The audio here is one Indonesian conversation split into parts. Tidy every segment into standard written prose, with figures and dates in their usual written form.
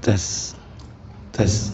Tes, tes.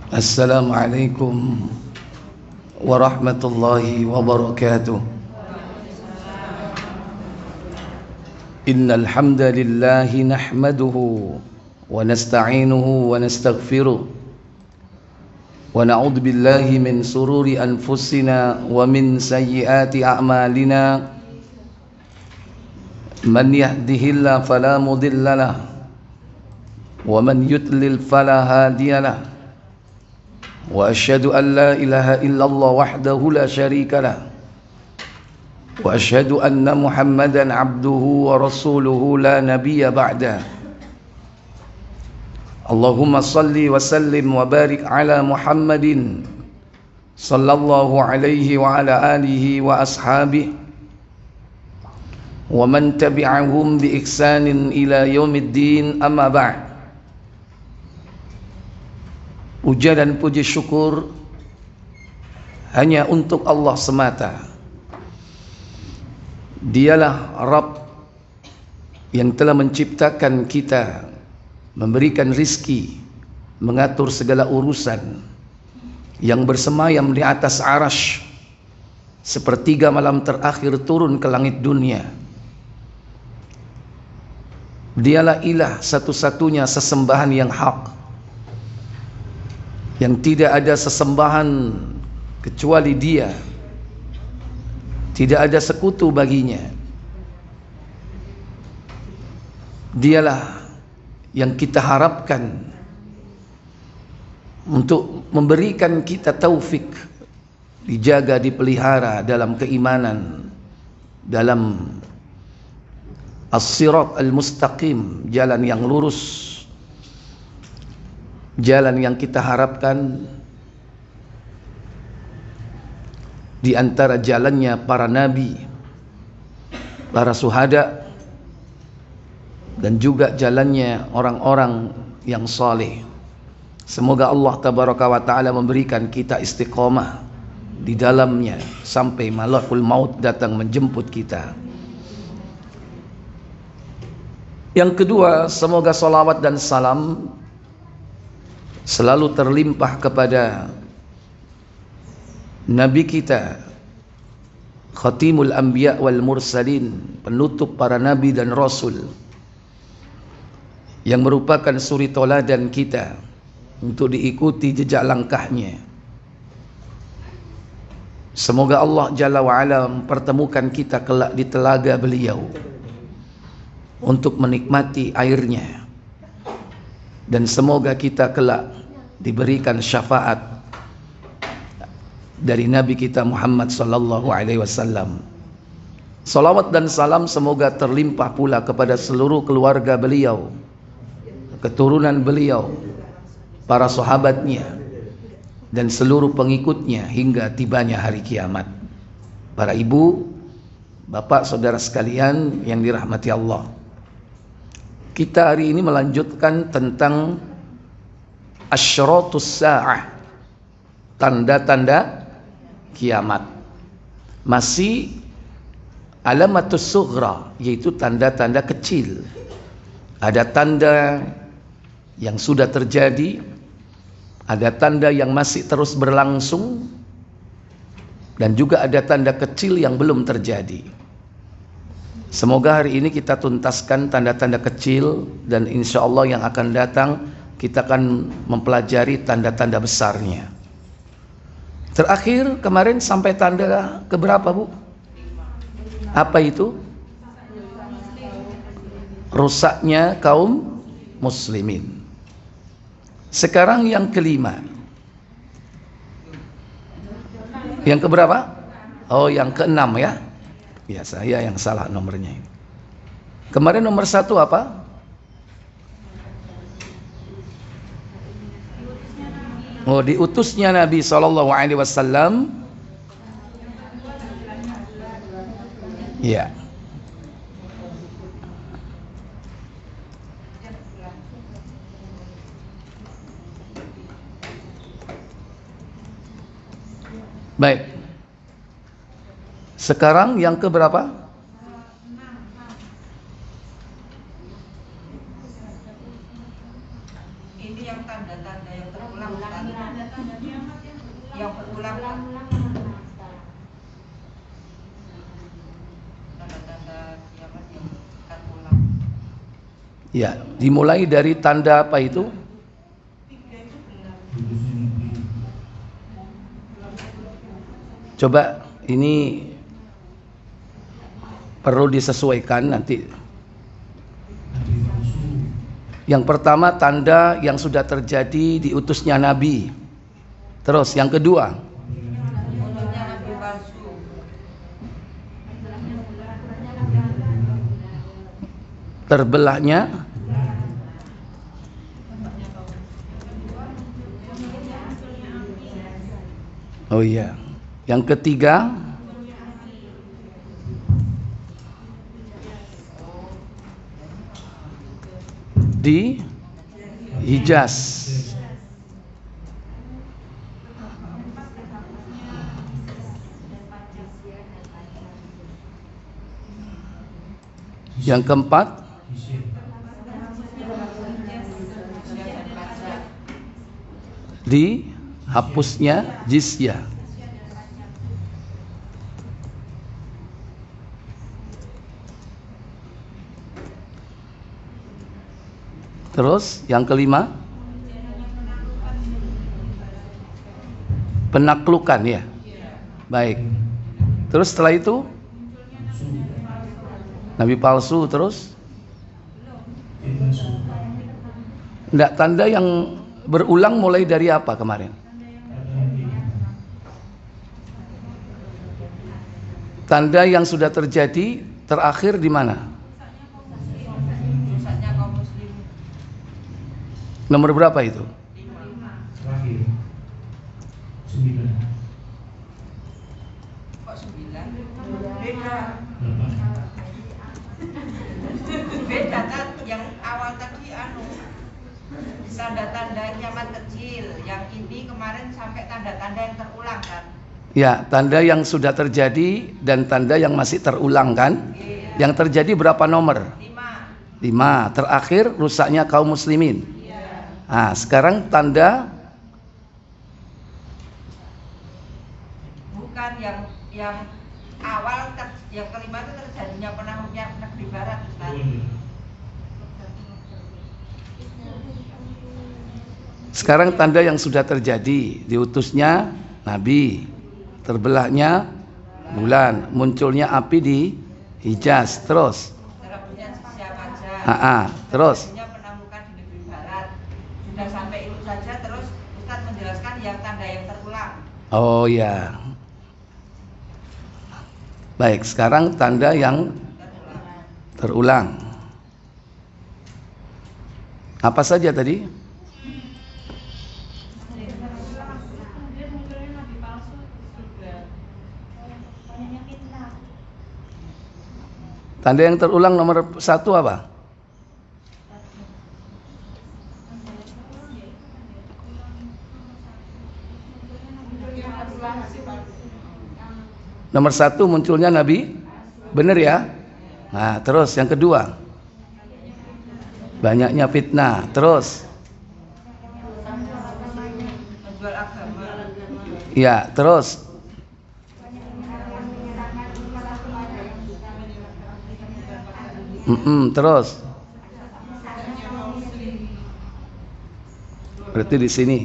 Assalamualaikum warahmatullahi wabarakatuh. Innal hamdalillahi nahmaduhu wa nasta'inuhu wa nastaghfiruh wa na'udzu billahi min sururi anfusina wa min sayyiati a'malina. Man yahdihillahu fala mudilla lahu wa man yudlil fala hadiya lahu. Wa asyhadu an la ilaha illallah wahdahu la syarika lah. Wa asyhadu anna Muhammadan abduhu wa rasuluhu la nabiyya ba'da. Allahumma salli wa sallim wa barik ala Muhammadin sallallahu alaihi wa ala alihi wa ashabihi wa man tabi'ahum bi ihsanin ila yaumiddin, amma ba'd. Puja dan puji syukur hanya untuk Allah semata. Dialah Rabb yang telah menciptakan kita, memberikan rizki, mengatur segala urusan, yang bersemayam di atas arasy, sepertiga malam terakhir turun ke langit dunia. Dialah ilah satu-satunya sesembahan yang hak, yang tidak ada sesembahan kecuali Dia, tidak ada sekutu baginya. Dialah yang kita harapkan untuk memberikan kita taufik, dijaga, dipelihara dalam keimanan, dalam as-sirat al-mustaqim, jalan yang lurus, jalan yang kita harapkan di antara jalannya para nabi, para syuhada, dan juga jalannya orang-orang yang saleh. Semoga Allah tabaraka wa taala memberikan kita istiqomah di dalamnya sampai malakul maut datang menjemput kita. Yang kedua, semoga salawat dan salam selalu terlimpah kepada Nabi kita, Khatimul Anbiya wal Mursalin, penutup para Nabi dan Rasul, yang merupakan suri tauladan kita untuk diikuti jejak langkahnya. Semoga Allah Jalla wa'ala mempertemukan kita kelak di telaga beliau untuk menikmati airnya, dan semoga kita kelak diberikan syafaat dari Nabi kita Muhammad sallallahu alaihi wasallam. Salawat dan salam semoga terlimpah pula kepada seluruh keluarga beliau, keturunan beliau, para sahabatnya, dan seluruh pengikutnya hingga tibanya hari kiamat. Para ibu, bapak, saudara sekalian yang dirahmati Allah, kita hari ini melanjutkan tentang asyratus sa'ah, tanda-tanda kiamat. Masih alamatus sughra, yaitu tanda-tanda kecil. Ada tanda yang sudah terjadi, ada tanda yang masih terus berlangsung, dan juga ada tanda kecil yang belum terjadi. Semoga hari ini kita tuntaskan tanda-tanda kecil, dan insya Allah yang akan datang kita akan mempelajari tanda-tanda besarnya. Terakhir kemarin sampai tanda keberapa, Bu? Apa itu? rusaknya kaum muslimin. Sekarang yang kelima. Yang keberapa? Oh, yang keenam ya. Ya, saya yang salah nomornya. Kemarin nomor 1 apa? Oh, diutusnya Nabi SAW. Ya. Baik. Sekarang yang keberapa? Ini yang tanda-tanda yang terulang, yang berulang, tanda-tanda kiamat yang terulang. Ya, dimulai dari tanda apa itu? Coba ini perlu disesuaikan nanti. Yang pertama tanda yang sudah terjadi diutusnya Nabi. Terus yang kedua, Munculnya nabi palsu. terbelahnya oh iya. Yang ketiga, di Hijaz. Yang keempat, dihapusnya jizyah. Terus yang kelima, penaklukan ya. Baik. Terus setelah itu nabi palsu. Terus enggak, tanda yang berulang mulai dari apa kemarin? Tanda yang sudah terjadi terakhir di mana? Rusaknya kaum muslim. Nomor berapa itu? 5. Terakhir 9. Kok 9? Beda. 8. Beda kan yang awal tadi tanda-tanda kiamat kecil. Yang ini kemarin sampai tanda-tanda yang terulang kan? Ya, tanda yang sudah terjadi dan tanda yang masih terulang kan? Iya. Yang terjadi berapa nomor? 5. 5. Terakhir rusaknya kaum muslimin. Iya. Nah, sekarang tanda Bukan yang awal yang kelima itu terjadinya penahunnya negeri barat Ustaz. sekarang tanda yang sudah terjadi, diutusnya Nabi, terbelahnya bulan, munculnya api di Hijaz, terus Terapnya siapa aja. terus Terjadinya penaklukan di negeri barat. Sudah sampai itu saja, terus Ustaz menjelaskan yang tanda yang terulang. oh ya. Baik, sekarang tanda yang terulang. Apa saja tadi? Tanda yang terulang nomor 1 apa? Nomor 1 munculnya Nabi, benar ya? Nah, terus yang kedua, banyaknya fitnah. Terus, Menjual agama. ya, terus, terus. Berarti di sini.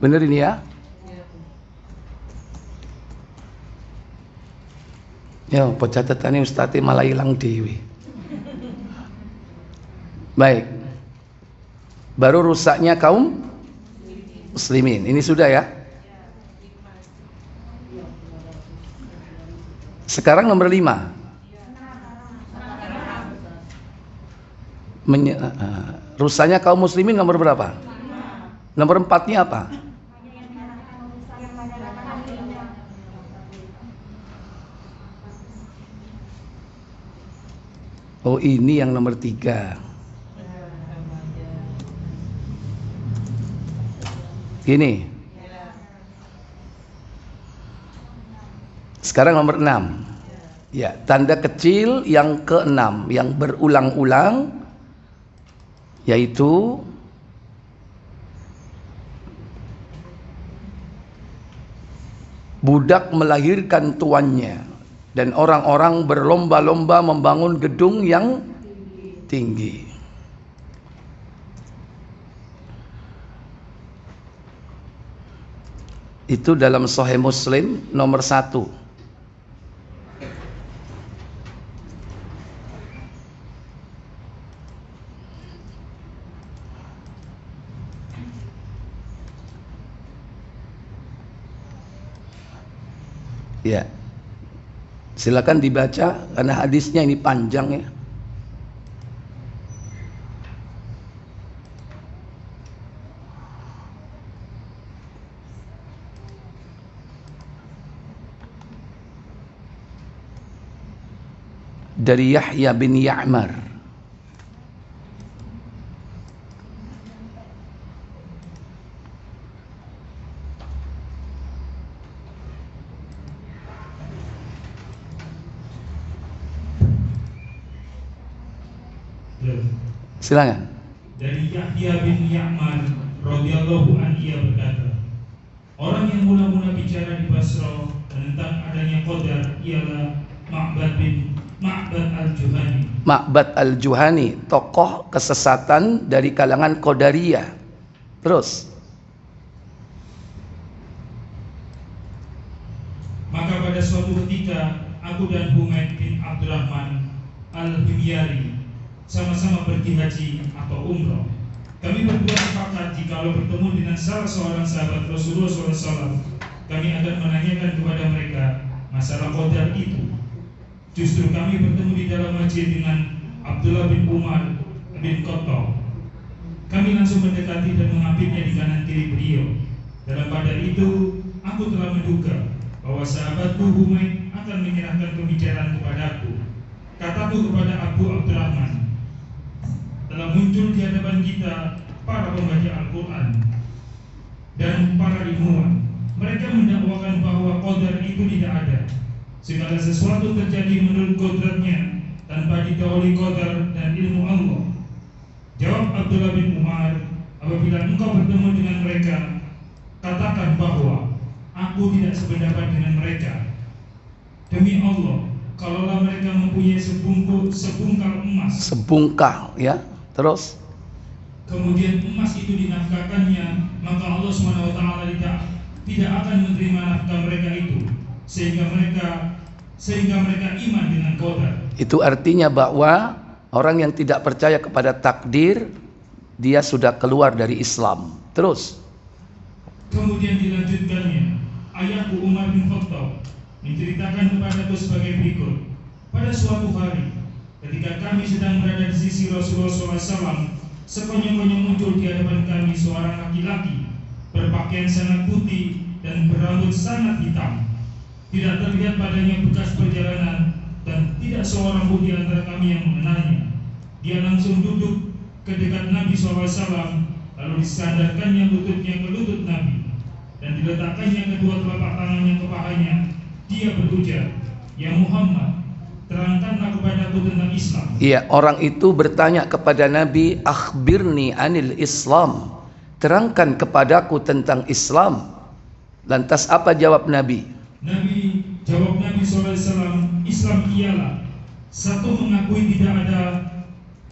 Bener ini ya? Ya, pencatatannya Ustaz malah hilang dewi. Baik. Baru rusaknya kaum muslimin. Ini sudah ya? Sekarang nomor 5. Rusaknya kaum muslimin nomor berapa? Nomor 4-nya apa? Oh, ini yang nomor 3. Ini. Sekarang nomor 6. Ya, tanda kecil yang ke-6 yang berulang-ulang, yaitu budak melahirkan tuannya dan orang-orang berlomba-lomba membangun gedung yang tinggi. Itu dalam Sahih Muslim nomor 1. Ya, silakan dibaca karena hadisnya ini panjang ya. Dari Yahya bin Ya'mar. Silakan. Dari Yahya bin Ya'mar radhiyallahu anhu ia berkata, orang yang mula-mula bicara di Basra tentang adanya qadar ialah Ma'bad al-Juhani. Ma'bad al-Juhani, tokoh kesesatan dari kalangan Qadariyah. Terus. Maka pada suatu ketika aku dan Humaid bin Abdurrahman al-Himyari sama-sama pergi haji atau umroh. Kami berdua sepakat jikalau bertemu dengan salah seorang sahabat Rasulullah SAW, kami akan menanyakan kepada mereka masalah qadar itu. Justru kami bertemu di dalam masjid dengan Abdullah bin Umar bin Khattab. Kami langsung mendekati dan mengambilnya di kanan kiri beliau. Dalam pada itu, aku telah menduga bahwa sahabatku Humaid akan menyerahkan pembicaraan kepadaku. Kataku kepada Abu Abdurrahman, telah muncul di hadapan kita para pembaca Al-Quran dan para ilmuwan. Mereka mendakwakan bahwa qadar itu tidak ada. Segala sesuatu terjadi menurut kodratnya tanpa didahului qadar dan ilmu Allah. Jawab Abdullah bin Umar, apabila engkau bertemu dengan mereka, katakan bahwa aku tidak sependapat dengan mereka. Demi Allah, kalaulah mereka mempunyai sebungkal emas. Sebungkal ya. Terus Kemudian emas itu dinafkahkannya, maka Allah SWT tidak akan menerima nafkah mereka itu, sehingga mereka iman dengan qadar. itu artinya bahwa orang yang tidak percaya kepada takdir, dia sudah keluar dari Islam. Terus Kemudian dilanjutkannya, ayahku Umar bin Khattab menceritakan kepadaku sebagai berikut. Pada suatu hari, ketika kami sedang berada di sisi Rasulullah SAW, sekonyong-konyong muncul di hadapan kami seorang laki-laki berpakaian sangat putih dan berambut sangat hitam. Tidak terlihat padanya bekas perjalanan dan tidak seorang pun di antara kami yang mengenalnya. Dia langsung duduk ke dekat Nabi SAW, lalu disandarkannya lututnya ke lutut Nabi dan diletakkannya kedua telapak tangannya ke pahanya. Dia berujar, "Ya Muhammad, terangkanlah kepadaku tentang Islam." iya, orang itu bertanya kepada Nabi, akhbirni anil Islam, terangkan kepadaku tentang Islam. Lantas apa jawab Nabi? Jawab Nabi SAW, Islam ialah satu, mengakui tidak ada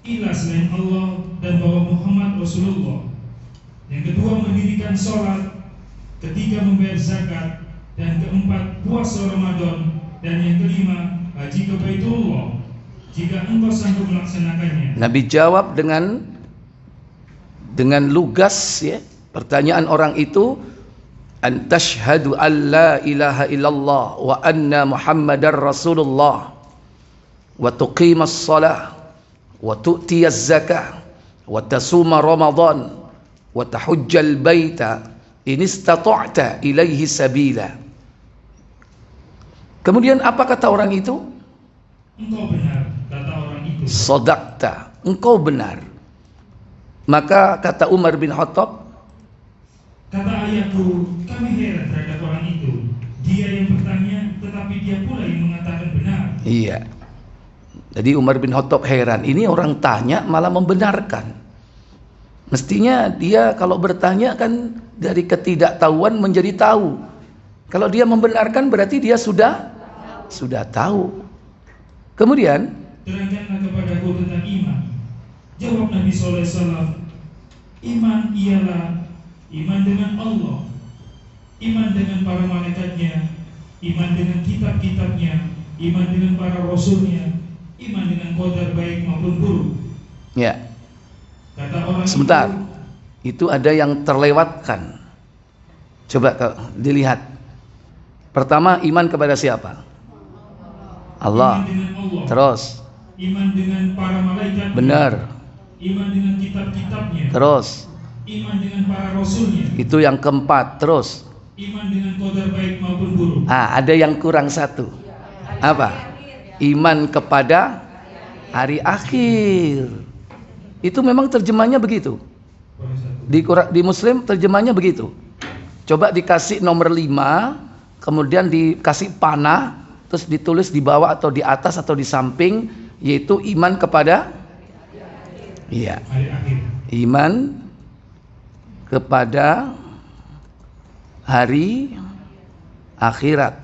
ilah selain Allah dan bahwa Muhammad Rasulullah. Yang kedua, mendirikan sholat ketiga membayar zakat, dan keempat puasa Ramadan, dan yang kelima haji ke Baitullah jika engkau sanggup melaksanakannya. Nabi jawab dengan lugas, ya. Pertanyaan orang itu, an tashhadu an la ilaha illallah wa anna muhammadar rasulullah wa tuqimas shalah wa tu'tiyaz zakah wa tasuma ramadan wa tahujjal baita in istata'ta ilaihi sabila. Kemudian apa kata orang itu? Engkau benar, kata orang itu. Sadaqta, engkau benar. Maka kata Umar bin Khattab, kata ayahku, kami heran terhadap orang itu. Dia yang bertanya, tetapi dia pula yang mengatakan benar. iya. Jadi Umar bin Khattab heran, ini orang tanya malah membenarkan. Mestinya dia kalau bertanya kan dari ketidaktahuan menjadi tahu. Kalau dia membenarkan berarti dia sudah tahu. Kemudian, terangkanlah kepadaku tentang iman. Jawab Nabi SAW, iman ialah iman dengan Allah, iman dengan para malaikatnya, iman dengan kitab-kitabnya, iman dengan para rasulnya, iman dengan qadar baik maupun buruk. ya, Kata orang sebentar. Itu ada yang terlewatkan. Coba dilihat. Pertama, iman kepada siapa? Allah. Iman dengan Allah. Terus, Iman dengan para malaikat. benar. Iman dengan kitab-kitabnya. Terus, Iman dengan para rasulnya. itu yang keempat. Terus, Iman dengan qadar baik maupun buruk. ada yang kurang satu. Apa? Iman kepada hari akhir. Itu memang terjemahnya begitu. Di Muslim terjemahnya begitu. Coba dikasih nomor 5, kemudian dikasih panah, terus ditulis di bawah atau di atas atau di samping, yaitu iman kepada Hari akhir. iman kepada hari akhirat.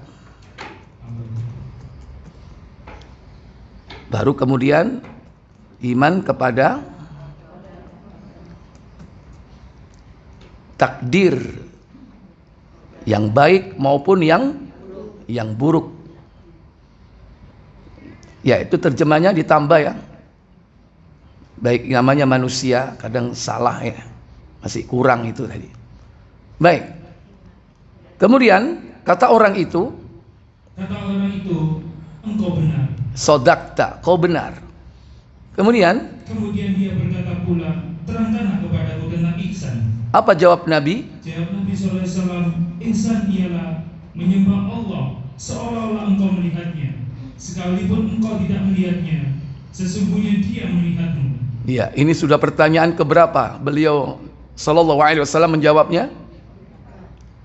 Baru kemudian iman kepada takdir yang baik maupun yang buruk. Ya, itu terjemahnya ditambah ya. Baik, namanya manusia kadang salah ya. Masih kurang itu tadi. Baik. Kemudian kata orang itu, engkau benar. Sodakta, kau benar. Kemudian dia berkata pula, terangkanlah kepadaku tentang ihsan. apa jawab Nabi? Jawab Nabi SAW, ihsan ialah menyembah Allah seolah-olah engkau melihatnya, sekalipun engkau tidak melihatnya, sesungguhnya dia melihatmu. Ya, ini sudah pertanyaan keberapa beliau Sallallahu Alaihi Wasallam menjawabnya?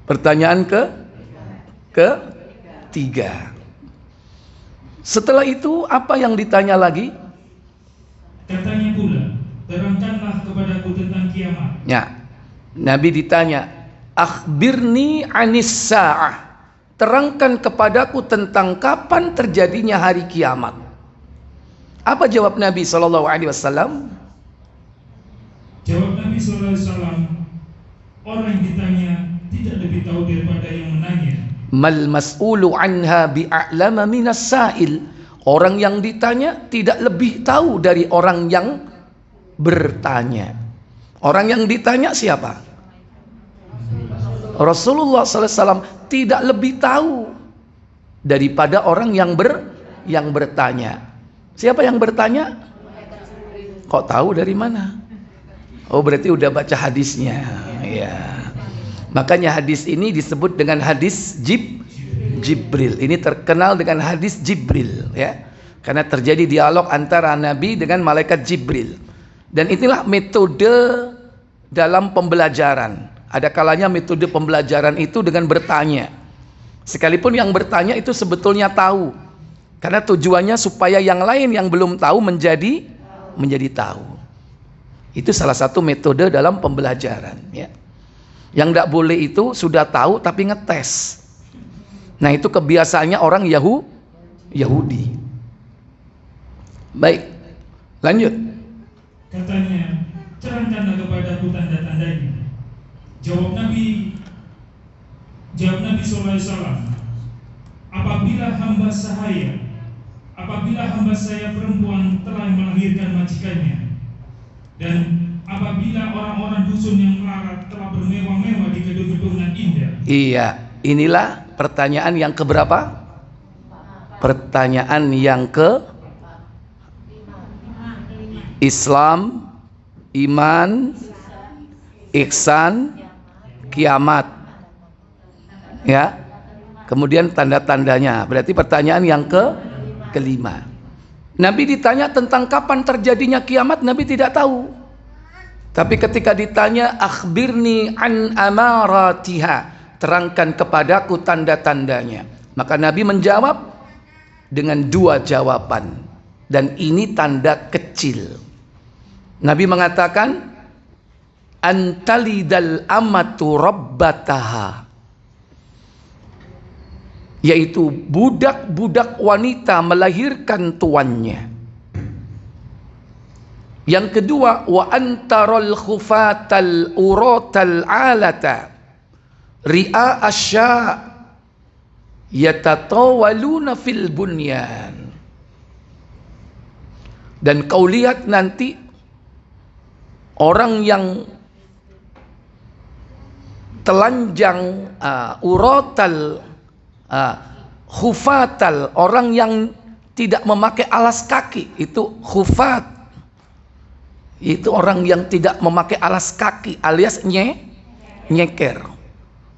Pertanyaan ketiga. Setelah itu apa yang ditanya lagi? Katanya pula, terangkanlah kepadaku tentang kiamat. Ya, Nabi ditanya, akhbirni anis sa'ah. Terangkan kepadaku tentang kapan terjadinya hari kiamat. Apa jawab Nabi Sallallahu Alaihi Wasallam? Jawab Nabi SAW, orang yang ditanya tidak lebih tahu daripada yang menanya. Mal mas'ulu anha bi'a'lama minas sa'il. Orang yang ditanya tidak lebih tahu dari orang yang bertanya. Orang yang ditanya siapa? Rasulullah SAW tidak lebih tahu daripada orang yang bertanya. Siapa yang bertanya? Kok tahu dari mana? Oh, berarti udah baca hadisnya. Ya. Makanya hadis ini disebut dengan hadis Jibril. Ini terkenal dengan hadis Jibril, ya. Karena terjadi dialog antara Nabi dengan malaikat Jibril. Dan inilah metode dalam pembelajaran. Ada kalanya metode pembelajaran itu dengan bertanya. Sekalipun yang bertanya itu sebetulnya tahu. Karena tujuannya supaya yang lain yang belum tahu menjadi tahu. Itu salah satu metode dalam pembelajaran, ya. Yang tidak boleh itu sudah tahu tapi ngetes. Nah, itu kebiasaannya orang Yahudi. Baik, lanjut. Katanya, terangkanlah kepadaku tanda-tandanya. Jawab Nabi Jawab Nabi SAW, apabila hamba saya perempuan telah melahirkan majikannya, dan apabila orang-orang dusun yang melarat telah bermewah-mewah di gedung-gedung yang indah. Iya, inilah pertanyaan yang keberapa? Pertanyaan yang ke Islam, iman, ihsan, kiamat. Ya. Kemudian tanda-tandanya. Berarti pertanyaan yang kelima. Nabi ditanya tentang kapan terjadinya kiamat, Nabi tidak tahu. Tapi ketika ditanya akhbirni an amaratiha, terangkan kepadaku tanda-tandanya, maka Nabi menjawab dengan dua jawaban, dan ini tanda kecil. Nabi mengatakan antalidal amatu rabbataha, yaitu budak-budak wanita melahirkan tuannya. Yang kedua, wa antarul khufatal uratal alata ri'a asya yatatawaluna fil bunyan. Dan kau lihat nanti orang yang telanjang, uratal, khufatal, orang yang tidak memakai alas kaki, itu khufat, itu orang yang tidak memakai alas kaki alias nyeker.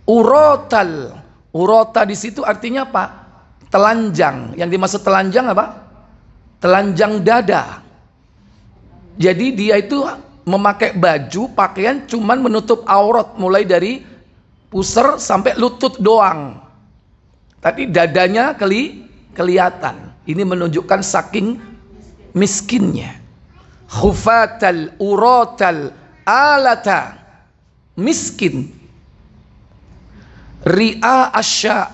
Urotal, urota di situ artinya apa? Telanjang. Yang dimaksud telanjang apa? Telanjang dada. Jadi dia itu memakai baju, pakaian cuman menutup aurat mulai dari pusar sampai lutut doang. Tapi dadanya kelihatan. Ini menunjukkan saking miskinnya. Khufatal uratal alata, miskin. Ri'a asya,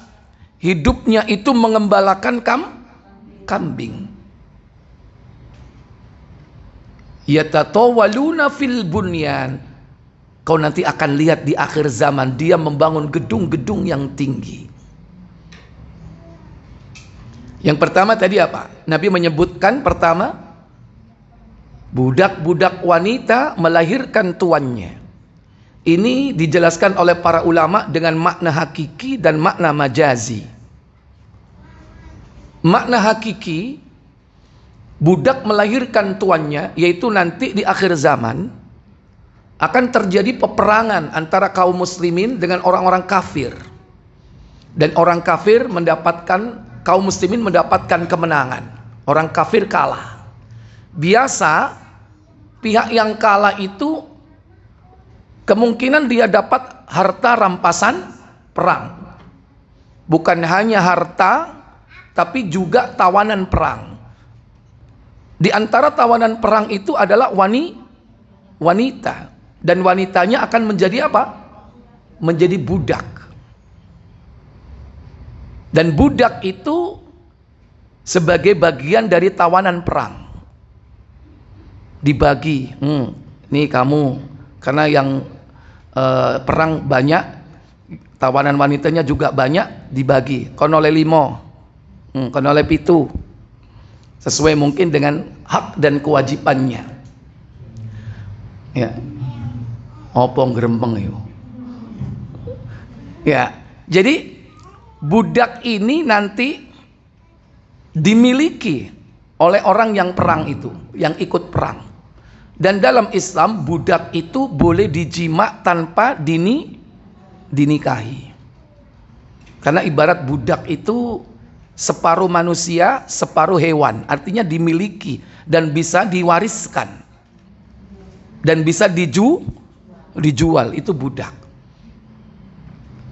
hidupnya itu mengembalakan kambing. Yatatawaluna fil bunyan, kau nanti akan lihat di akhir zaman dia membangun gedung-gedung yang tinggi. Yang pertama tadi apa? Nabi menyebutkan pertama, budak-budak wanita melahirkan tuannya. Ini dijelaskan oleh para ulama dengan makna hakiki dan makna majazi. Makna hakiki, budak melahirkan tuannya, yaitu nanti di akhir zaman akan terjadi peperangan antara kaum muslimin dengan orang-orang kafir. Dan orang kafir kaum muslimin mendapatkan kemenangan. Orang kafir kalah. Biasa pihak yang kalah itu kemungkinan dia dapat harta rampasan perang. Bukan hanya harta, tapi juga tawanan perang. Di antara tawanan perang itu adalah wanita. Dan wanitanya akan menjadi apa? Menjadi budak. Dan budak itu sebagai bagian dari tawanan perang. Dibagi. Nih kamu, karena yang perang banyak, tawanan wanitanya juga banyak, dibagi. Kono oleh 5, kono oleh 7. Sesuai mungkin dengan hak dan kewajibannya. Ya. Opong gerempeng yo. Ya, jadi budak ini nanti dimiliki oleh orang yang perang itu, yang ikut perang. Dan dalam Islam budak itu boleh dijima tanpa dinikahi. Karena ibarat budak itu separuh manusia, separuh hewan. Artinya dimiliki dan bisa diwariskan. Dan bisa dijual, itu budak.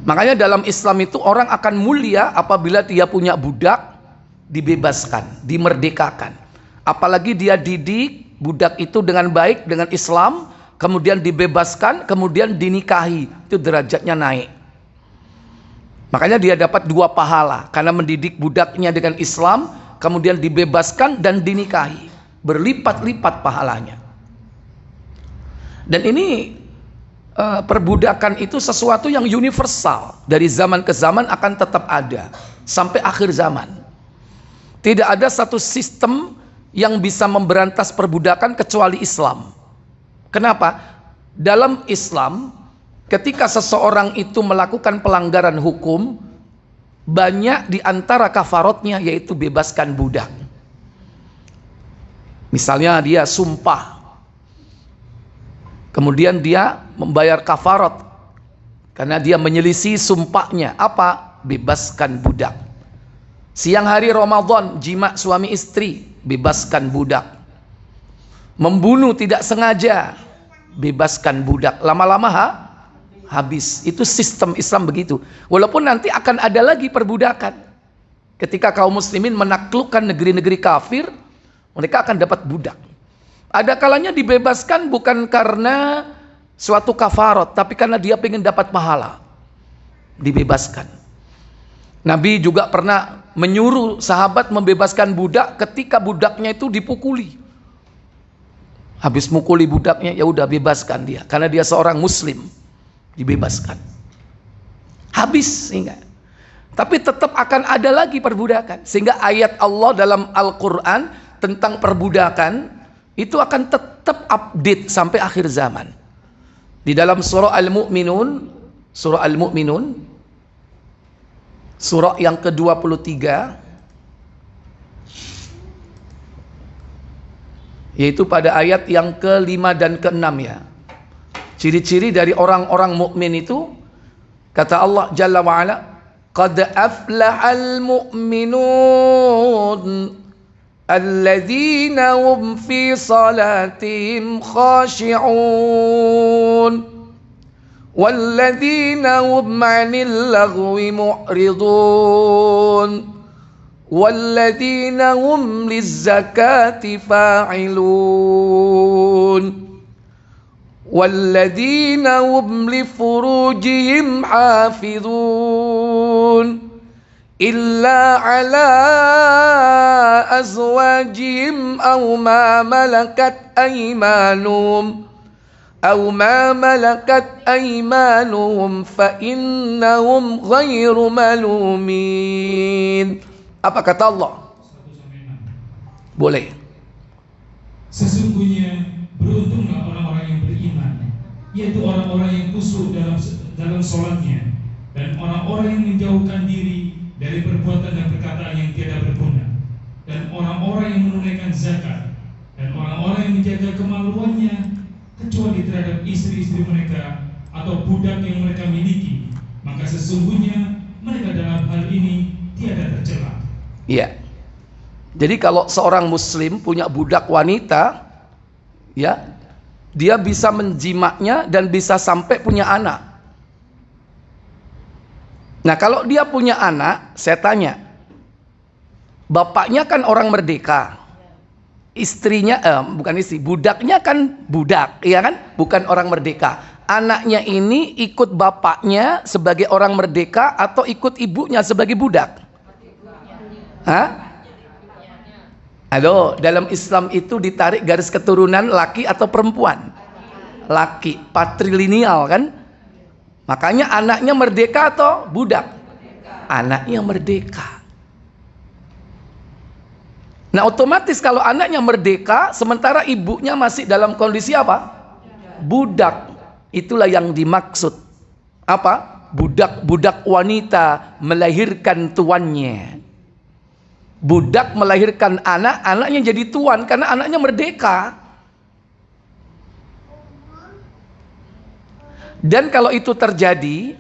Makanya dalam Islam itu orang akan mulia apabila dia punya budak, dibebaskan, dimerdekakan. Apalagi dia didik budak itu dengan baik, dengan Islam, kemudian dibebaskan, kemudian dinikahi, itu derajatnya naik. Makanya dia dapat 2 pahala, karena mendidik budaknya dengan Islam, kemudian dibebaskan dan dinikahi, berlipat-lipat pahalanya. Dan ini perbudakan itu sesuatu yang universal, dari zaman ke zaman akan tetap ada sampai akhir zaman. Tidak ada satu sistem yang bisa memberantas perbudakan kecuali Islam. Kenapa? Dalam Islam, ketika seseorang itu melakukan pelanggaran hukum, banyak di antara kafaratnya yaitu bebaskan budak. Misalnya dia sumpah, kemudian dia membayar kafarat karena dia menyelisih sumpahnya. Apa? Bebaskan budak. Siang hari Ramadan, jima suami istri, bebaskan budak. Membunuh tidak sengaja, bebaskan budak. Lama-lama habis. Itu sistem Islam begitu. Walaupun nanti akan ada lagi perbudakan. Ketika kaum muslimin menaklukkan negeri-negeri kafir, mereka akan dapat budak. Ada kalanya dibebaskan bukan karena suatu kafarat, tapi karena dia ingin dapat pahala. Dibebaskan. Nabi juga pernah menyuruh sahabat membebaskan budak ketika budaknya itu dipukuli. Habis mukuli budaknya, ya udah bebaskan dia, karena dia seorang muslim, dibebaskan. Habis sehingga. Tapi tetap akan ada lagi perbudakan. Sehingga ayat Allah dalam Al-Quran tentang perbudakan itu akan tetap update sampai akhir zaman. Di dalam surah Al-Mu'minun, surah yang ke-23, yaitu pada ayat yang ke-5 dan ke-6 ya. Ciri-ciri dari orang-orang mukmin itu, kata Allah Jalla wa'ala, qad aflahal mu'minun alladzina hum fi salatihim khashi'un walladzina hum 'anil lagwi mu'ridun وَالَّذِينَ هُمْ لِلزَّكَاةِ فَاعِلُونَ وَالَّذِينَ هُمْ لِفُرُوجِهِمْ حَافِظُونَ إِلَّا عَلَى أَزْوَاجِهِمْ أَوْ مَا مَلَكَتْ أَيْمَانُهُمْ فَإِنَّهُمْ غَيْرُ مَلُومِينَ. Apa kata Allah? 1-6. Boleh. Sesungguhnya beruntunglah orang-orang yang beriman, yaitu orang-orang yang khusyuk dalam sholatnya, dan orang-orang yang menjauhkan diri dari perbuatan dan perkataan yang tidak berguna, dan orang-orang yang menunaikan zakat, dan orang-orang yang menjaga kemaluannya kecuali terhadap istri-istri mereka atau budak yang mereka miliki, maka sesungguhnya mereka dalam hal ini tiada tercela. Iya. Jadi kalau seorang muslim punya budak wanita, ya, dia bisa menjimaknya dan bisa sampai punya anak. Nah, kalau dia punya anak, saya tanya, bapaknya kan orang merdeka, istrinya bukan istri, budaknya kan budak, iya kan, bukan orang merdeka. Anaknya ini ikut bapaknya sebagai orang merdeka atau ikut ibunya sebagai budak? Halo, dalam Islam itu ditarik garis keturunan laki atau perempuan? Laki, patrilineal kan? Makanya anaknya merdeka atau budak? Anaknya merdeka. Nah, otomatis kalau anaknya merdeka sementara ibunya masih dalam kondisi apa? Budak. Itulah yang dimaksud. Apa? Budak wanita melahirkan tuannya. Budak melahirkan anak, anaknya jadi tuan karena anaknya merdeka. Dan kalau itu terjadi,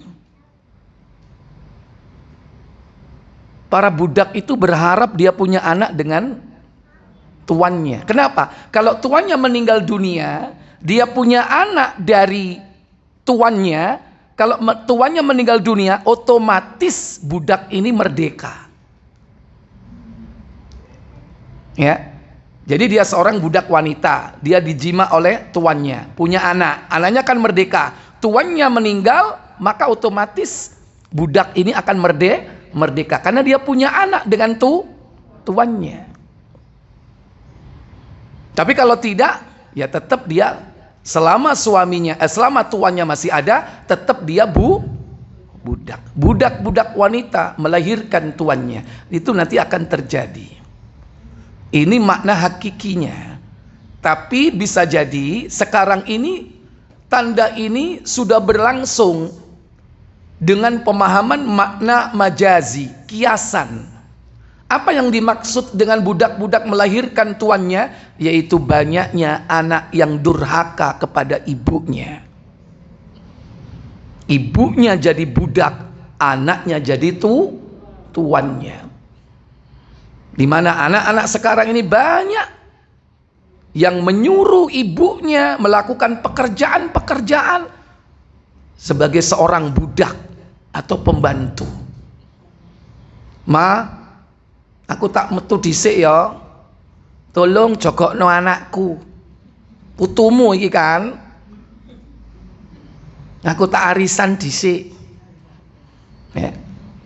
para budak itu berharap dia punya anak dengan tuannya. Kenapa? Kalau tuannya meninggal dunia, dia punya anak dari tuannya. Kalau tuannya meninggal dunia, otomatis budak ini merdeka. Ya, jadi dia seorang budak wanita, dia dijima oleh tuannya, punya anak, anaknya kan merdeka, tuannya meninggal, maka otomatis budak ini akan merdeka, karena dia punya anak dengan tuannya. Tapi kalau tidak, ya tetap dia Selama selama tuannya masih ada, tetap dia budak. Budak-budak wanita melahirkan tuannya. Itu nanti akan terjadi. Ini makna hakikinya. Tapi bisa jadi sekarang ini tanda ini sudah berlangsung dengan pemahaman makna majazi, kiasan. Apa yang dimaksud dengan budak-budak melahirkan tuannya? Yaitu banyaknya anak yang durhaka kepada ibunya. Ibunya jadi budak, anaknya jadi tuannya. Di mana anak-anak sekarang ini banyak yang menyuruh ibunya melakukan pekerjaan-pekerjaan sebagai seorang budak atau pembantu. Ma, aku tak metu dhisik ya. Tolong jogokno anakku. Putumu iki kan. Aku tak arisan dhisik. Ya.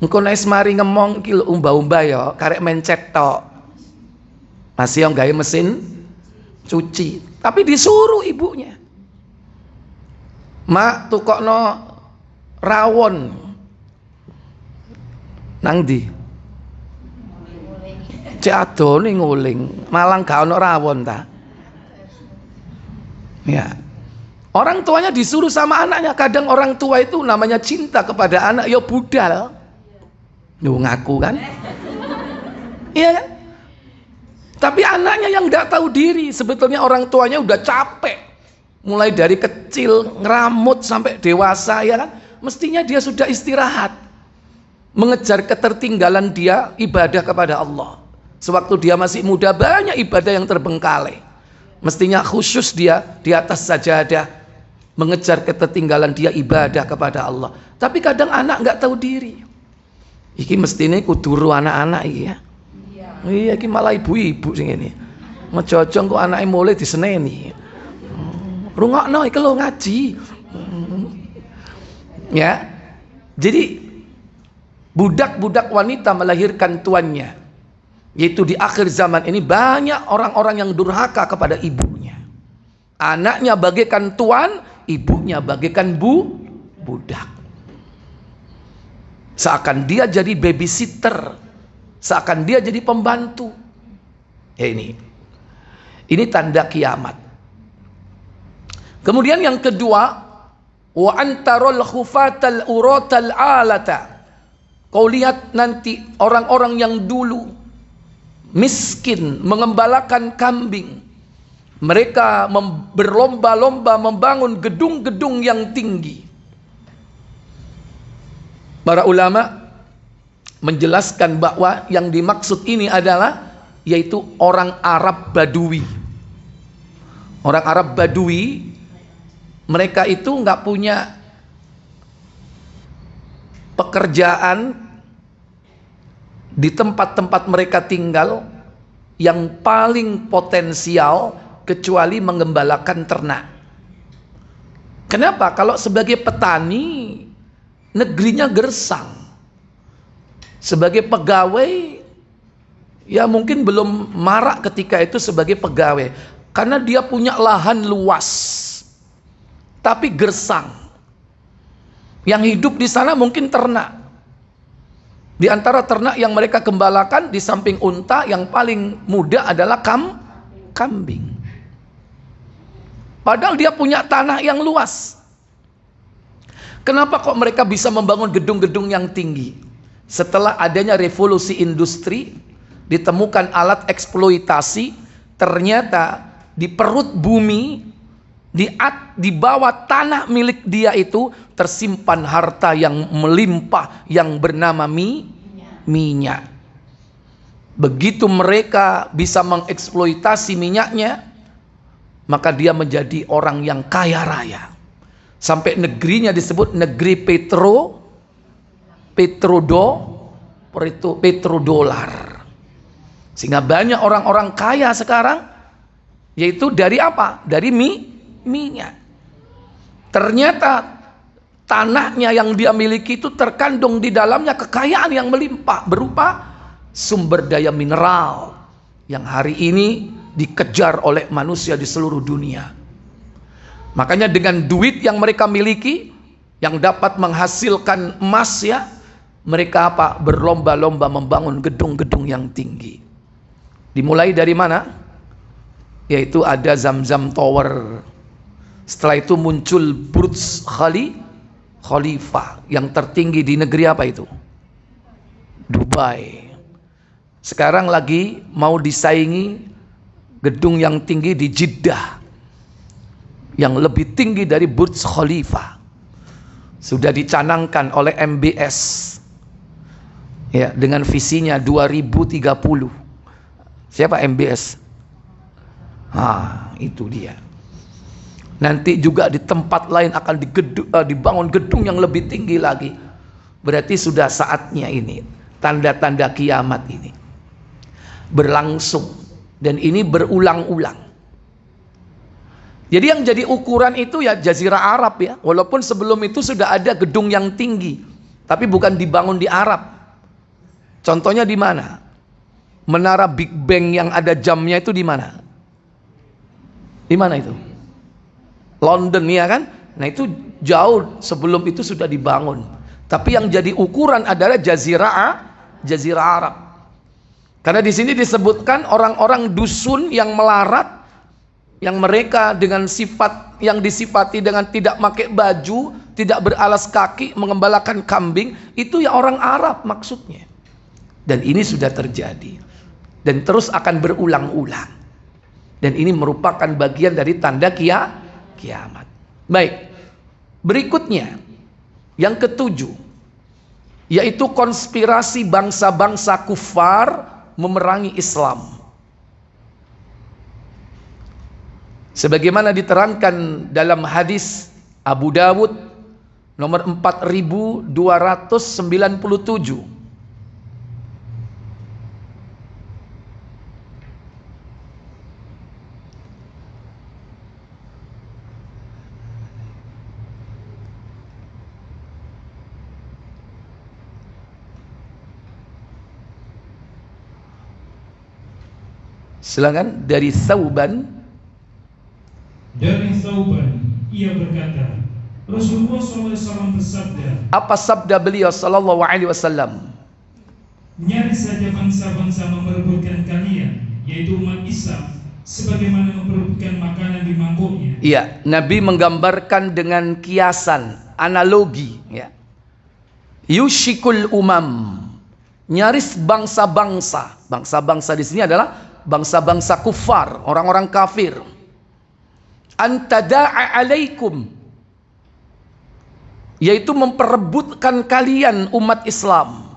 Engko nek mari ngemong iki lho umba-umba ya, karek mencet tok. Masih yang gawe mesin cuci, tapi disuruh ibunya. Mak tukokno rawon. Nang ndi? Cek adone nguling, malang gak ono rawon ta. Ya. Orang tuanya disuruh sama anaknya. Kadang orang tua itu namanya cinta kepada anak, ya budal. Yo ngaku kan? Iya kan? Tapi anaknya yang enggak tahu diri, sebetulnya orang tuanya udah capek. Mulai dari kecil ngeramut sampai dewasa ya kan? Mestinya dia sudah istirahat. Mengejar ketertinggalan dia ibadah kepada Allah. Sewaktu dia masih muda banyak ibadah yang terbengkalai. Mestinya khusus dia di atas sajadah mengejar ketertinggalan dia ibadah kepada Allah. Tapi kadang anak nggak tahu diri. Iki mestine kuduru anak-anak iki ya. Iya iki malah ibu-ibu sing ngene. Ngejojong kok anake mulai diseneni. Rungokno iki lho ngaji. Ya. Jadi budak-budak wanita melahirkan tuannya. Yaitu di akhir zaman ini banyak orang-orang yang durhaka kepada ibunya. Anaknya bagaikan tuan, ibunya bagaikan budak. Seakan dia jadi babysitter, seakan dia jadi pembantu. Ya ini tanda kiamat. Kemudian yang kedua, wa antarul khufatal uratal alata. Kau lihat nanti orang-orang yang dulu miskin mengembalakan kambing. Mereka berlomba-lomba membangun gedung-gedung yang tinggi. Para ulama menjelaskan bahwa yang dimaksud ini adalah yaitu orang Arab Badui. Orang Arab Badui, mereka itu nggak punya pekerjaan di tempat-tempat mereka tinggal yang paling potensial kecuali mengembalakan ternak. Kenapa? Kalau sebagai petani negerinya gersang. Sebagai pegawai ya mungkin belum marak ketika itu sebagai pegawai karena dia punya lahan luas tapi gersang. Yang hidup di sana mungkin ternak. Di antara ternak yang mereka gembalakan di samping unta yang paling muda adalah kambing. Padahal dia punya tanah yang luas. Kenapa kok mereka bisa membangun gedung-gedung yang tinggi? Setelah adanya revolusi industri, ditemukan alat eksploitasi, ternyata di perut bumi, di bawah tanah milik dia itu tersimpan harta yang melimpah yang bernama minyak. Begitu mereka bisa mengeksploitasi minyaknya, maka dia menjadi orang yang kaya raya. Sampai negerinya disebut negeri petrodolar. Sehingga banyak orang-orang kaya sekarang yaitu dari apa? Dari minyak. Ternyata tanahnya yang dia miliki itu terkandung di dalamnya kekayaan yang melimpah berupa sumber daya mineral yang hari ini dikejar oleh manusia di seluruh dunia. Makanya dengan duit yang mereka miliki, yang dapat menghasilkan emas ya, mereka apa? Berlomba-lomba membangun gedung-gedung yang tinggi. Dimulai dari mana? Yaitu ada Zamzam Tower. Setelah itu muncul Burj Khalifah yang tertinggi di negeri apa itu? Dubai. Sekarang lagi mau disaingi gedung yang tinggi di Jeddah, yang lebih tinggi dari Burj Khalifah. Sudah dicanangkan oleh MBS ya, dengan visinya 2030. Siapa MBS? Itu dia. Nanti juga di tempat lain akan dibangun gedung yang lebih tinggi lagi. Berarti sudah saatnya ini, tanda-tanda kiamat ini berlangsung, dan ini berulang-ulang. Jadi yang jadi ukuran itu ya Jazirah Arab ya. Walaupun sebelum itu sudah ada gedung yang tinggi, tapi bukan dibangun di Arab. Contohnya di mana? Menara Big Bang yang ada jamnya itu di mana? Di mana itu? London ya kan? Nah itu jauh sebelum itu sudah dibangun. Tapi yang jadi ukuran adalah Jazirah Arab. Karena di sini disebutkan orang-orang dusun yang melarat, yang mereka dengan sifat yang disifati dengan tidak pakai baju, tidak beralas kaki, mengembalakan kambing, itu ya orang Arab maksudnya. Dan ini sudah terjadi dan terus akan berulang-ulang. Dan ini merupakan bagian dari tanda kiamat. Baik. Berikutnya yang ketujuh, yaitu konspirasi bangsa-bangsa kufar memerangi Islam. Sebagaimana diterangkan dalam hadis Abu Dawud nomor 4297. Silakan dari Thauban. Dari Thauban, ia berkata, Rasulullah SAW bersabda. Apa sabda beliau sallallahu alaihi wasallam? Nyaris saja bangsa-bangsa memperebutkan kalian, yaitu umat Islam, sebagaimana memperebutkan makanan di mangkuknya. Iya, Nabi menggambarkan dengan kiasan, analogi ya. Yushikul umam. Nyaris bangsa-bangsa. Bangsa-bangsa di sini adalah bangsa-bangsa kufar, orang-orang kafir. Antada'a alaikum, yaitu memperebutkan kalian umat Islam.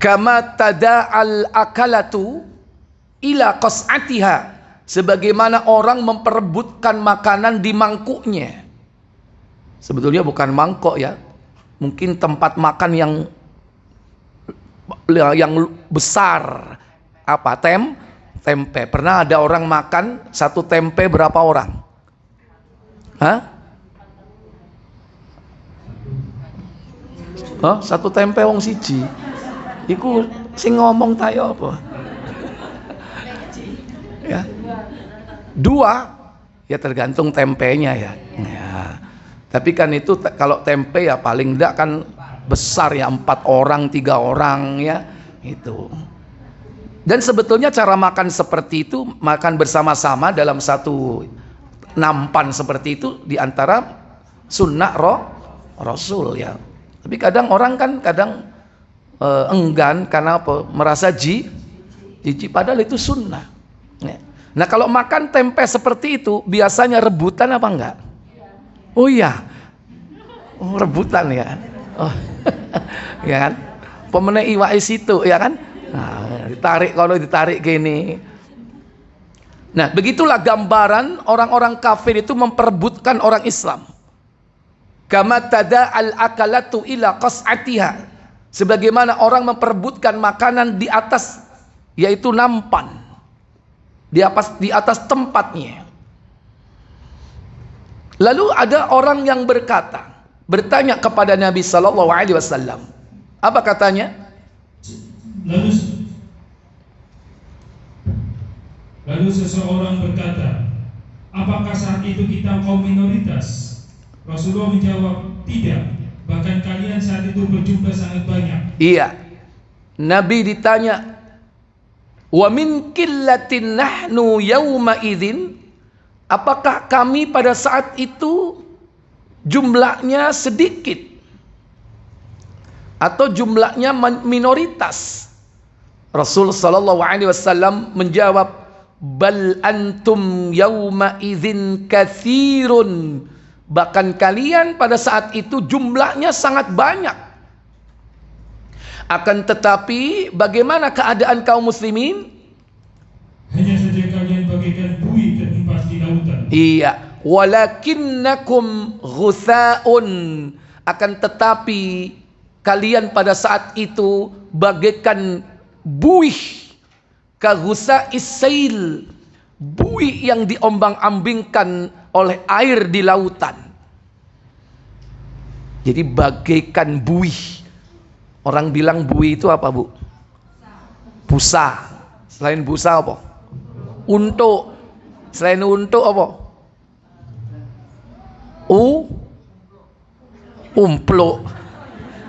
Kama tada'al akalatu ila qas'atiha, sebagaimana orang memperebutkan makanan di mangkuknya. Sebetulnya bukan mangkok ya, mungkin tempat makan yang besar. Apa? Tempe. Pernah ada orang makan satu tempe berapa orang? Satu tempe wong siji. Iku sing ngomong tayo apa? Ya. Dua. Ya tergantung tempenya ya. Tapi kan itu kalau tempe ya paling enggak kan besar ya, 4 orang, 3 orang ya. Itu. Dan sebetulnya cara makan seperti itu, makan bersama-sama dalam satu nampan seperti itu diantara sunnah Rasul ya. Tapi kadang orang kan enggan karena apa? Merasa jijik, padahal itu sunnah. Ya. Nah kalau makan tempe seperti itu biasanya rebutan apa enggak? Oh iya, rebutan ya. Oh, ya kan? Pemenang iwak situ ya kan? Nah, ditarik gini. Nah, begitulah gambaran orang-orang kafir itu memperebutkan orang Islam. Kama tada'al akalatu ila qas'atiha, sebagaimana orang memperebutkan makanan di atas, yaitu nampan, di atas tempatnya. Lalu ada orang yang bertanya kepada Nabi sallallahu alaihi wasallam. Apa katanya? Lalu seseorang berkata, apakah saat itu kita kaum minoritas? Rasulullah menjawab, tidak. Bahkan kalian saat itu berjumlah sangat banyak. Iya. Nabi ditanya, wa min qillatin nahnu yawma idzin, apakah kami pada saat itu jumlahnya sedikit atau jumlahnya minoritas? Rasul sallallahu alaihi wasallam menjawab, bal antum yawma idzin katsirun, bahkan kalian pada saat itu jumlahnya sangat banyak. Akan tetapi bagaimana keadaan kaum muslimin? Hanya saja kalian bagaikan buih terhempas di lautan. Iya, walakinnakum ghusaun, akan tetapi kalian pada saat itu bagaikan buih, kaghusa'is sail, buih yang diombang-ambingkan oleh air di lautan. Jadi bagaikan buih. Orang bilang buih itu apa, Bu? Busa. Selain busa apa? Untuk. Selain untuk apa? Umpluk.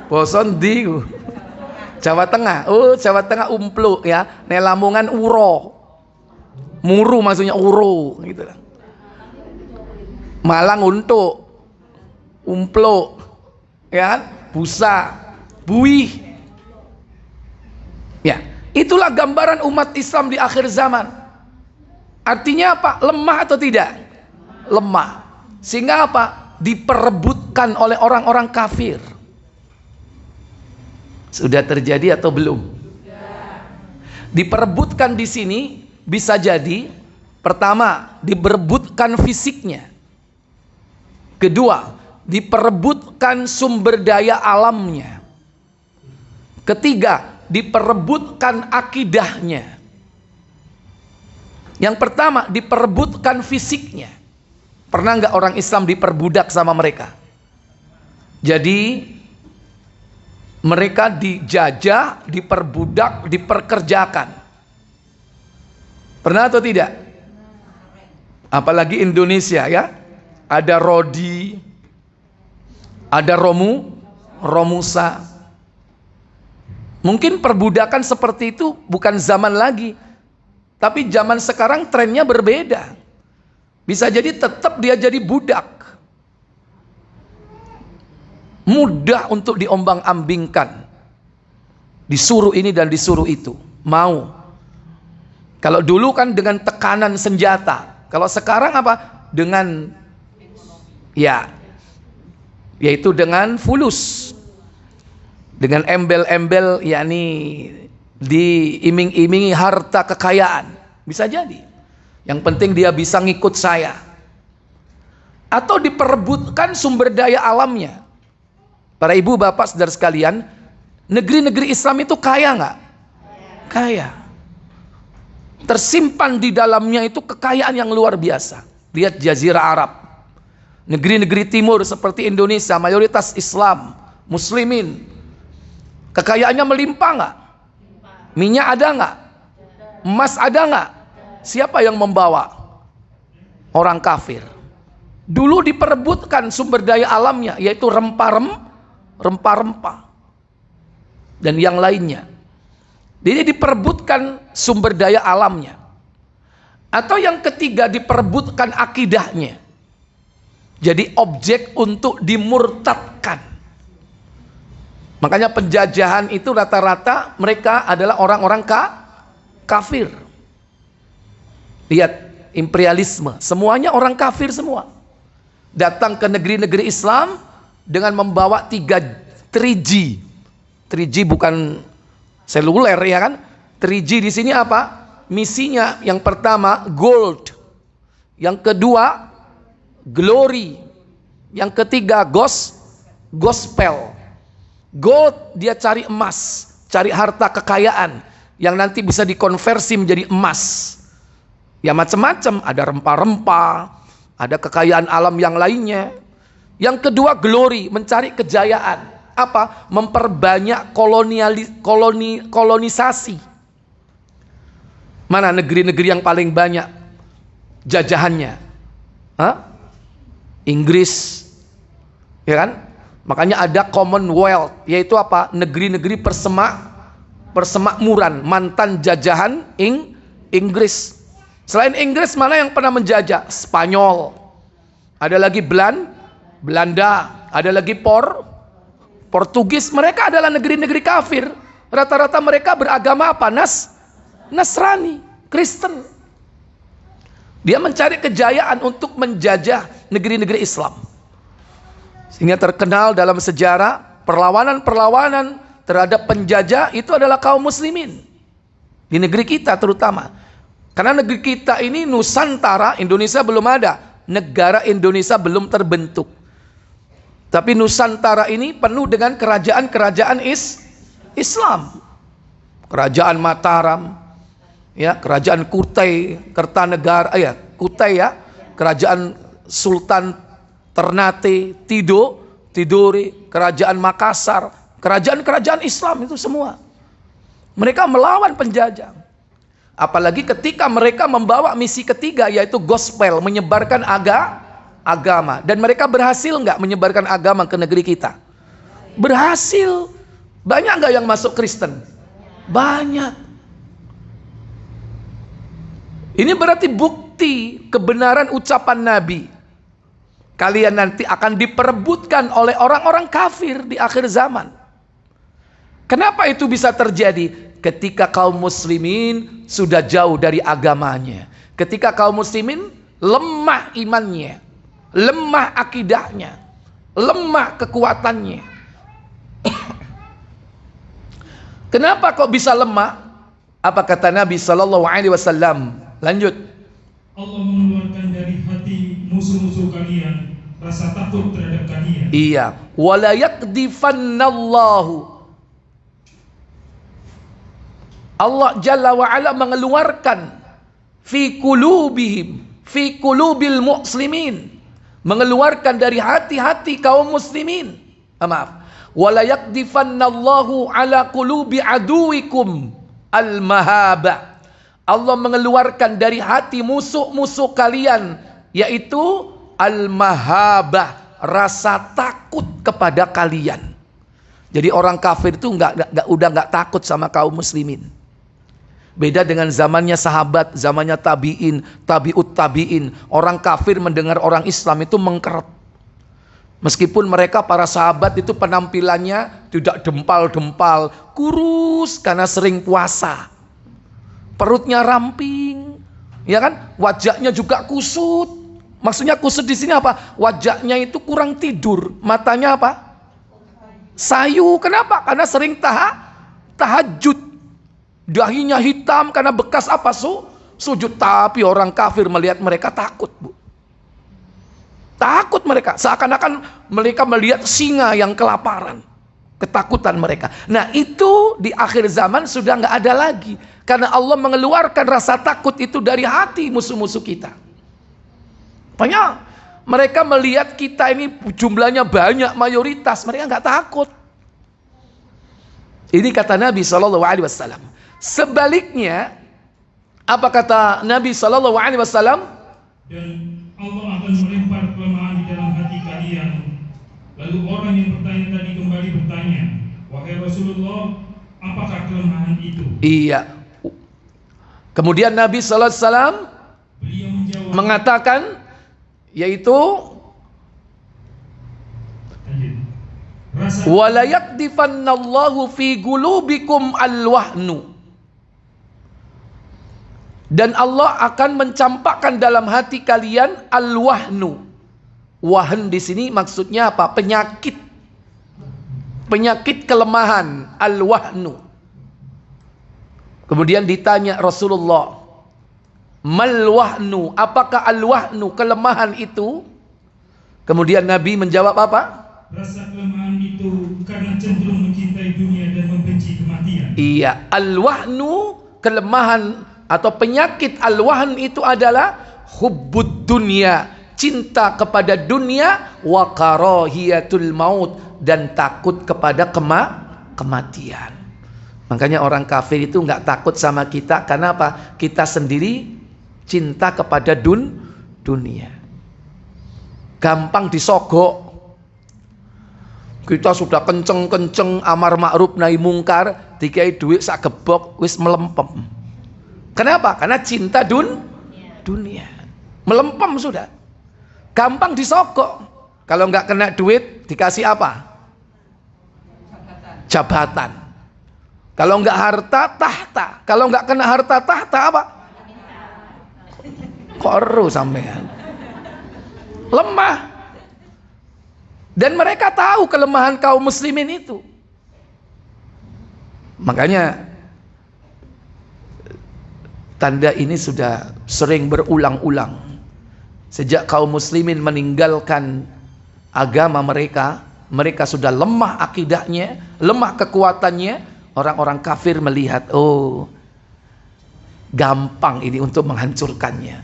Boson di Jawa Tengah. Oh, Jawa Tengah umpluk ya. Nek Lamongan uro. Muru maksudnya uro gitu. Malang untuk umpluk ya kan? Busa, buih. Ya, itulah gambaran umat Islam di akhir zaman. Artinya apa? Lemah atau tidak? Lemah. Sehingga apa? Diperebutkan oleh orang-orang kafir. Sudah terjadi atau belum? Diperebutkan di sini bisa jadi pertama diperebutkan fisiknya. Kedua, diperebutkan sumber daya alamnya. Ketiga, diperebutkan akidahnya. Yang pertama, diperebutkan fisiknya. Pernah nggak orang Islam diperbudak sama mereka? Jadi mereka dijajah, diperbudak, diperkerjakan. Pernah atau tidak? Apalagi Indonesia ya. Ada Rodi, ada Romusa. Mungkin perbudakan seperti itu bukan zaman lagi, tapi zaman sekarang trennya berbeda. Bisa jadi tetap dia jadi budak, mudah untuk diombang-ambingkan, disuruh ini dan disuruh itu, mau. Kalau dulu kan dengan tekanan senjata, kalau sekarang apa? Dengan yaitu dengan fulus, dengan embel-embel, yakni diiming-imingi harta kekayaan. Bisa jadi. Yang penting dia bisa ngikut saya. Atau diperebutkan sumber daya alamnya. Para ibu bapak saudara sekalian, negeri-negeri Islam itu kaya nggak? Kaya. Tersimpan di dalamnya itu kekayaan yang luar biasa. Lihat Jazirah Arab. Negeri-negeri timur seperti Indonesia, mayoritas Islam, muslimin. Kekayaannya melimpah nggak? Minyak ada nggak? Emas ada nggak? Siapa yang membawa? Orang kafir. Dulu diperebutkan sumber daya alamnya, yaitu rempah-rempah dan yang lainnya. Jadi diperebutkan sumber daya alamnya. Atau yang ketiga, diperebutkan akidahnya. Jadi objek untuk dimurtadkan. Makanya penjajahan itu rata-rata mereka adalah orang-orang kafir. Lihat imperialisme, semuanya orang kafir semua. Datang ke negeri-negeri Islam dengan membawa 3G. 3G bukan seluler ya kan? 3G di sini apa? Misinya yang pertama gold, yang kedua glory, yang ketiga gospel. Gold dia cari emas, cari harta kekayaan yang nanti bisa dikonversi menjadi emas. Ya macam-macam, ada rempah-rempah, ada kekayaan alam yang lainnya. Yang kedua glory, mencari kejayaan. Apa? Memperbanyak kolonisasi. Mana negeri-negeri yang paling banyak jajahannya? Inggris, ya kan? Makanya ada Commonwealth, yaitu apa? Negeri-negeri persemakmuran, mantan jajahan Inggris. Selain Inggris, mana yang pernah menjajah? Spanyol. Ada lagi Belanda, ada lagi Portugis. Mereka adalah negeri-negeri kafir. Rata-rata mereka beragama apa? Nasrani, Kristen. Dia mencari kejayaan untuk menjajah negeri-negeri Islam. Sehingga terkenal dalam sejarah perlawanan-perlawanan terhadap penjajah itu adalah kaum muslimin. Di negeri kita terutama. Karena negeri kita ini Nusantara, Indonesia belum ada. Negara Indonesia belum terbentuk. Tapi Nusantara ini penuh dengan kerajaan-kerajaan Islam. Kerajaan Mataram, ya, kerajaan Kutai, Kertanegara, Kutai ya, kerajaan Sultan Ternate, Tidore, kerajaan Makassar, kerajaan-kerajaan Islam itu semua. Mereka melawan penjajah. Apalagi ketika mereka membawa misi ketiga, yaitu gospel, menyebarkan agama. Dan mereka berhasil nggak menyebarkan agama ke negeri kita? Berhasil. Banyak nggak yang masuk Kristen? Banyak. Ini berarti bukti kebenaran ucapan Nabi. Kalian nanti akan diperebutkan oleh orang-orang kafir di akhir zaman. Kenapa itu bisa terjadi? Ketika kaum muslimin sudah jauh dari agamanya. Ketika kaum muslimin lemah imannya, lemah akidahnya, lemah kekuatannya. Kenapa kok bisa lemah? Apa kata Nabi SAW? Lanjut. Allah mengeluarkan dari hati musuh-musuh kalian rasa takut terhadap kalian. Iya. Wala yakdifannallahu. Allah Jalla wa'ala mengeluarkan fi qulubihim, fi qulubil muslimin, mengeluarkan dari hati-hati kaum muslimin. Maaf. Wala yakdifannallahu ala qulubi aduwikum al-mahaba. Allah mengeluarkan dari hati musuh-musuh kalian, yaitu al-mahaba, rasa takut kepada kalian. Jadi orang kafir itu udah nggak takut sama kaum muslimin. Beda dengan zamannya sahabat, zamannya tabi'in, tabi'ut tabi'in. Orang kafir mendengar orang Islam itu mengkeret. Meskipun mereka para sahabat itu penampilannya tidak dempal-dempal, kurus karena sering puasa. Perutnya ramping, ya kan? Wajahnya juga kusut. Maksudnya kusut di sini apa? Wajahnya itu kurang tidur, matanya apa? Sayu. Kenapa? Karena sering tahajud. Dahinya hitam karena bekas apa? Sujud. Tapi orang kafir melihat mereka takut, Bu. Takut mereka. Seakan-akan mereka melihat singa yang kelaparan. Ketakutan mereka. Nah itu di akhir zaman sudah nggak ada lagi. Karena Allah mengeluarkan rasa takut itu dari hati musuh-musuh kita. Banyak. Mereka melihat kita ini jumlahnya banyak, mayoritas. Mereka nggak takut. Ini kata Nabi SAW. Sebaliknya, apa kata Nabi SAW? Dan Allah akan melempar kelemahan di dalam hati kalian. Lalu orang yang bertanya tadi kembali bertanya, wahai Rasulullah, apakah kelemahan itu? Iya. Kemudian Nabi SAW beliau menjawab, mengatakan, yaitu wala yakdifannallahu fi qulubikum al-wahnu. Dan Allah akan mencampakkan dalam hati kalian al-wahnu. Wahn di sini maksudnya apa? Penyakit. Penyakit kelemahan, al-wahnu. Kemudian ditanya Rasulullah, mal wahnu? Apakah al-wahnu, kelemahan itu? Kemudian Nabi menjawab apa? Rasa kelemahan itu karena cenderung mencintai dunia dan membenci kematian. Iya, al-wahnu, kelemahan atau penyakit al-wahn itu adalah hubbud dunya, cinta kepada dunia, wa karahiyatul maut, dan takut kepada kematian. Makanya orang kafir itu nggak takut sama kita. Karena apa? Kita sendiri cinta kepada dunia. gampang disogok. Kita sudah kenceng-kenceng amar ma'ruf nahi mungkar, dikai duit sak gebok wis melempem. Kenapa? Karena cinta dunia. Melempem sudah. Gampang disogok. Kalau nggak kena duit dikasih apa? Jabatan. Kalau nggak harta, tahta. Kalau nggak kena harta, tahta apa? Koru sampean. Lemah. Dan mereka tahu kelemahan kaum muslimin itu. Makanya tanda ini sudah sering berulang-ulang. Sejak kaum muslimin meninggalkan agama mereka, mereka sudah lemah akidahnya, lemah kekuatannya. Orang-orang kafir melihat, oh, gampang ini untuk menghancurkannya.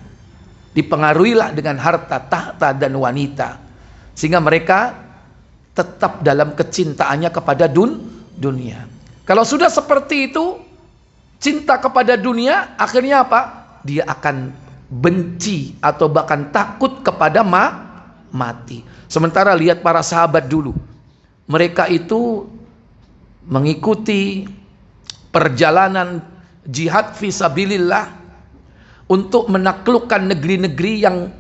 Dipengaruhilah dengan harta, tahta, dan wanita. Sehingga mereka tetap dalam kecintaannya kepada dunia. Kalau sudah seperti itu, cinta kepada dunia, akhirnya apa? Dia akan benci atau bahkan takut kepada mati. Sementara lihat para sahabat dulu. Mereka itu mengikuti perjalanan jihad fisabilillah untuk menaklukkan negeri-negeri yang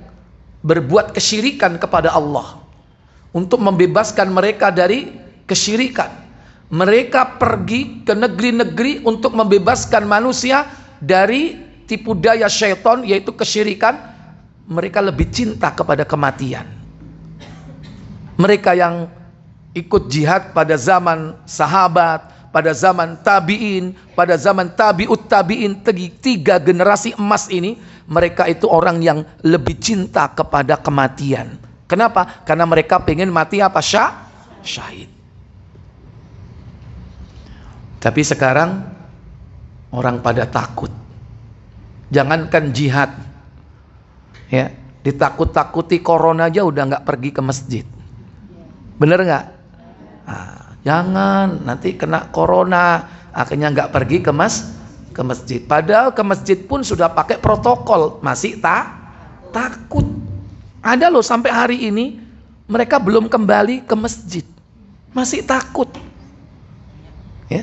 berbuat kesyirikan kepada Allah. Untuk membebaskan mereka dari kesyirikan. Mereka pergi ke negeri-negeri untuk membebaskan manusia dari tipu daya syaitan, yaitu kesyirikan. Mereka lebih cinta kepada kematian. Mereka yang ikut jihad pada zaman sahabat, pada zaman tabi'in, pada zaman tabi'ut tabi'in, 3 generasi emas ini, mereka itu orang yang lebih cinta kepada kematian. Kenapa? Karena mereka pengen mati apa? Syahid. Tapi sekarang orang pada takut. Jangankan jihad, ya, ditakut-takuti corona aja udah nggak pergi ke masjid. Bener nggak? Nah, jangan nanti kena corona, akhirnya nggak pergi ke masjid. Padahal ke masjid pun sudah pakai protokol, masih takut. Ada loh sampai hari ini mereka belum kembali ke masjid, masih takut. Ya,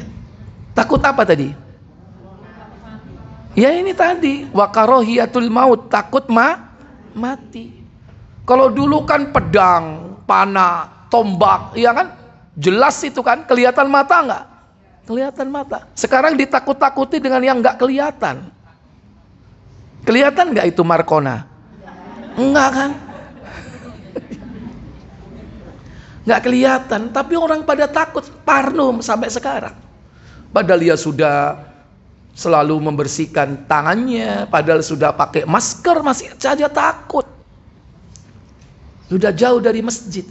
takut apa tadi? Ya ini tadi, wa karahiyatul maut, takut mati. Kalau dulu kan pedang, panah, tombak, ya kan? Jelas itu kan, kelihatan mata enggak? Kelihatan mata. Sekarang ditakut-takuti dengan yang enggak kelihatan. Kelihatan enggak itu Markona? Enggak kan? Enggak kelihatan, tapi orang pada takut, parno sampai sekarang. Padahal dia sudah selalu membersihkan tangannya, padahal sudah pakai masker, masih saja takut. Sudah jauh dari masjid.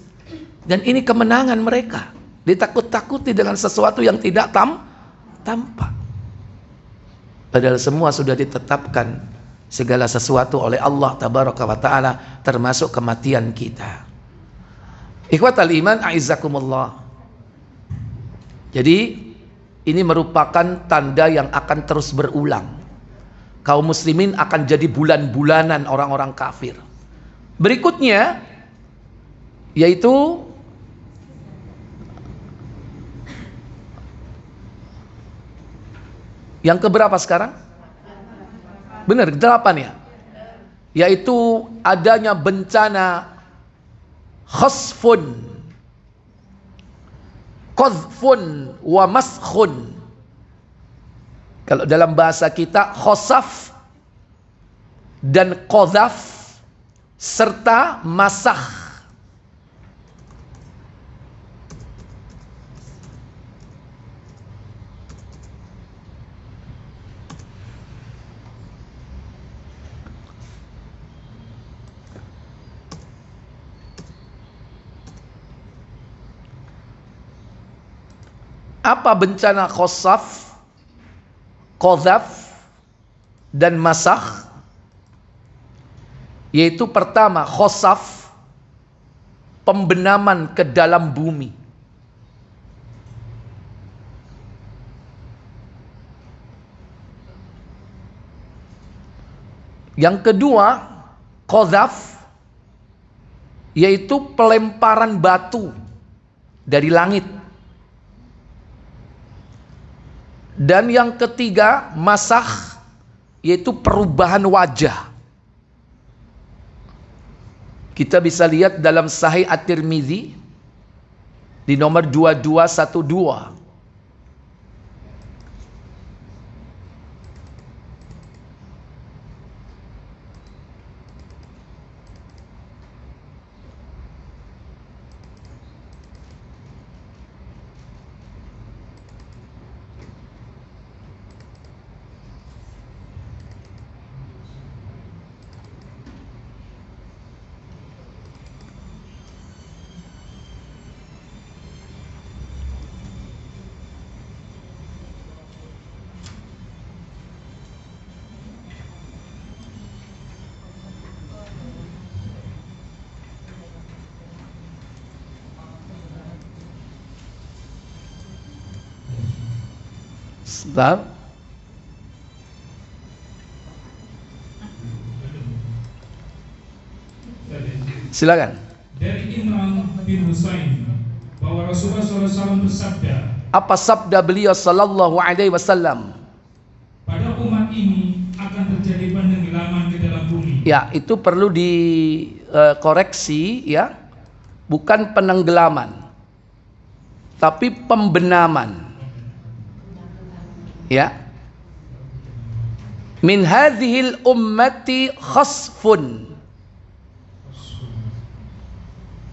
Dan ini kemenangan mereka. Ditakut-takuti dengan sesuatu yang tidak tampak. Padahal semua sudah ditetapkan segala sesuatu oleh Allah Tabaraka wa Ta'ala, termasuk kematian kita. Ikhwatal iman, a'izzakumullah. Jadi ini merupakan tanda yang akan terus berulang. Kaum muslimin akan jadi bulan-bulanan orang-orang kafir. Berikutnya yaitu yang keberapa sekarang? Benar, 8 ya. Yaitu adanya bencana khasfun, qadhfun wa maskhun. Kalau dalam bahasa kita khosaf dan qadhaf serta masakh. Apa bencana khosaf, qadhaf, dan masakh? Yaitu pertama, khosaf, pembenaman ke dalam bumi. Yang kedua, qadhaf, yaitu pelemparan batu dari langit. Dan yang ketiga, masakh, yaitu perubahan wajah. Kita bisa lihat dalam Sahih At-Tirmidzi di nomor 2212. Sebentar. Silakan. Dari Imran bin Husain bahwa Rasulullah SAW bersabda, Apa sabda beliau sallallahu alaihi wasallam? pada umat ini akan terjadi penenggelaman ke dalam bumi. Ya, itu perlu dikoreksi ya. Bukan penenggelaman, tapi pembenaman. Ya. Min hadhil ummati khasfun.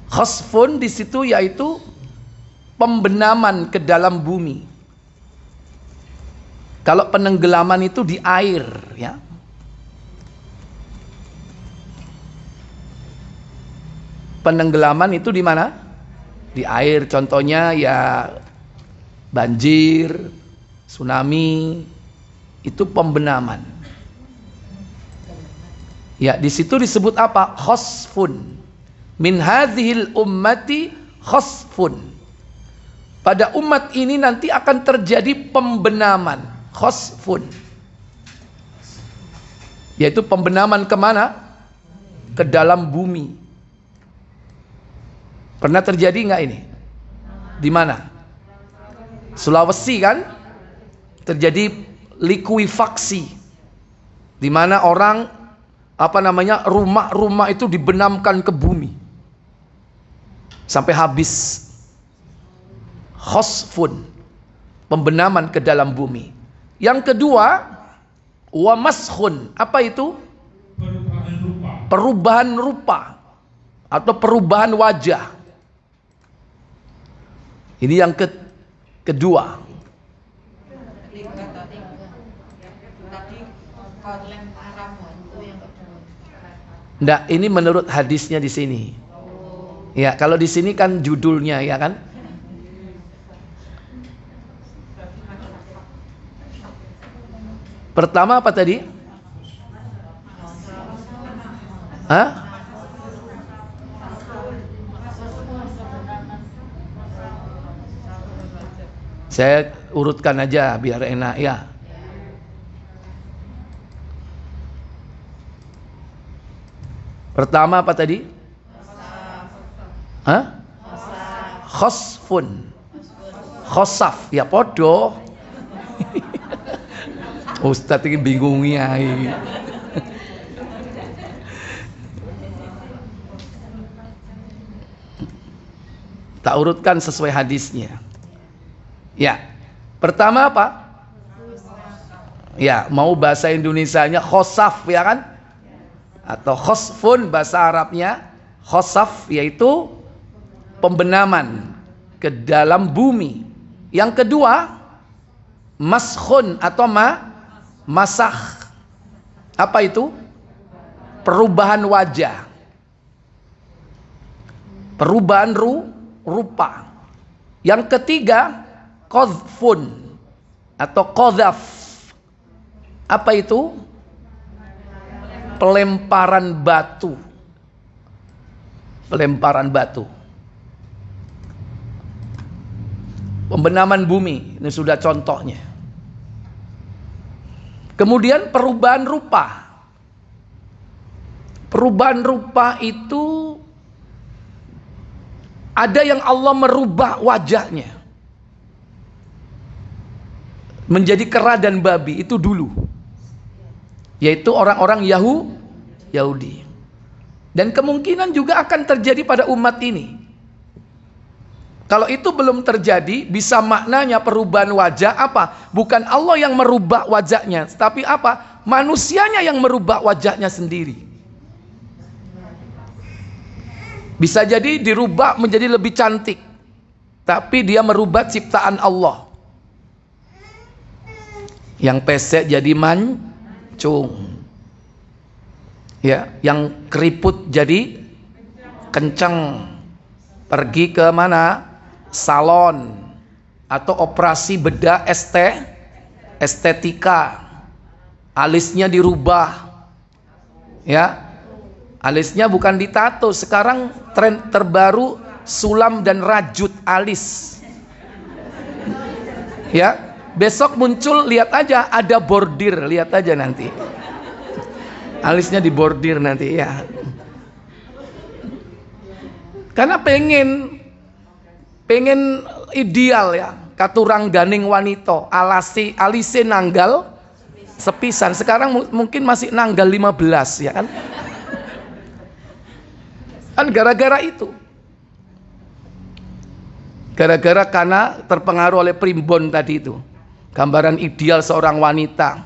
Khasfun di situ yaitu pembenaman ke dalam bumi. Kalau penenggelaman itu di air, ya. Penenggelaman itu di mana? Di air. Contohnya ya banjir, tsunami, itu pembenaman. Ya, di situ disebut apa? Khasfun. Min hadhil ummati khasfun. Pada umat ini nanti akan terjadi pembenaman. Khasfun. Yaitu pembenaman kemana? Ke dalam bumi. Pernah terjadi nggak ini? Di mana? Sulawesi kan? Terjadi likuifaksi. Di mana orang rumah-rumah itu dibenamkan ke bumi sampai habis. Khasfun, pembenaman ke dalam bumi. Yang kedua, wa maskhun. Apa itu? Perubahan rupa. Perubahan rupa atau perubahan wajah. Ini yang kedua. Nggak, ini menurut hadisnya di sini. Ya, kalau di sini kan judulnya, ya kan? Pertama apa tadi? Hah? Saya urutkan aja biar enak ya. Pertama apa tadi? Hah? Khasfun. Khosaf. Ya podo. Ustadz ini bingung ya. Tak urutkan sesuai hadisnya. Ya. Pertama apa? Ya, mau bahasa Indonesianya khosaf ya kan? Atau khosfun bahasa Arabnya. Khosaf yaitu pembenaman ke dalam bumi. Yang kedua, maskhun atau masakh. Apa itu? Perubahan wajah. Perubahan rupa. Yang ketiga, qadhfun atau qadhaf. Apa itu? Pelemparan batu. Pelemparan batu. Pembenaman bumi, ini sudah contohnya. Kemudian perubahan rupa. Perubahan rupa itu Ada yang Allah merubah wajahnya menjadi kera dan babi, itu dulu. Yaitu orang-orang Yahudi. Dan kemungkinan juga akan terjadi pada umat ini. Kalau itu belum terjadi, bisa maknanya perubahan wajah apa? Bukan Allah yang merubah wajahnya, tapi apa? Manusianya yang merubah wajahnya sendiri. Bisa jadi dirubah menjadi lebih cantik, tapi dia merubah ciptaan Allah. Yang pesek jadi mancung. Ya, yang keriput jadi kenceng. Pergi ke mana? Salon atau operasi bedah estetika. Alisnya dirubah. Ya. Alisnya bukan ditato. Sekarang tren terbaru sulam dan rajut alis. Ya. Besok muncul, lihat aja ada bordir, lihat aja nanti. Alisnya dibordir nanti ya. Karena pengen ideal ya, katurang ganing wanita, alise nanggal sepisan. Sekarang mungkin masih nanggal 15 ya kan? Kan gara-gara itu. Gara-gara karena terpengaruh oleh primbon tadi itu. Gambaran ideal seorang wanita.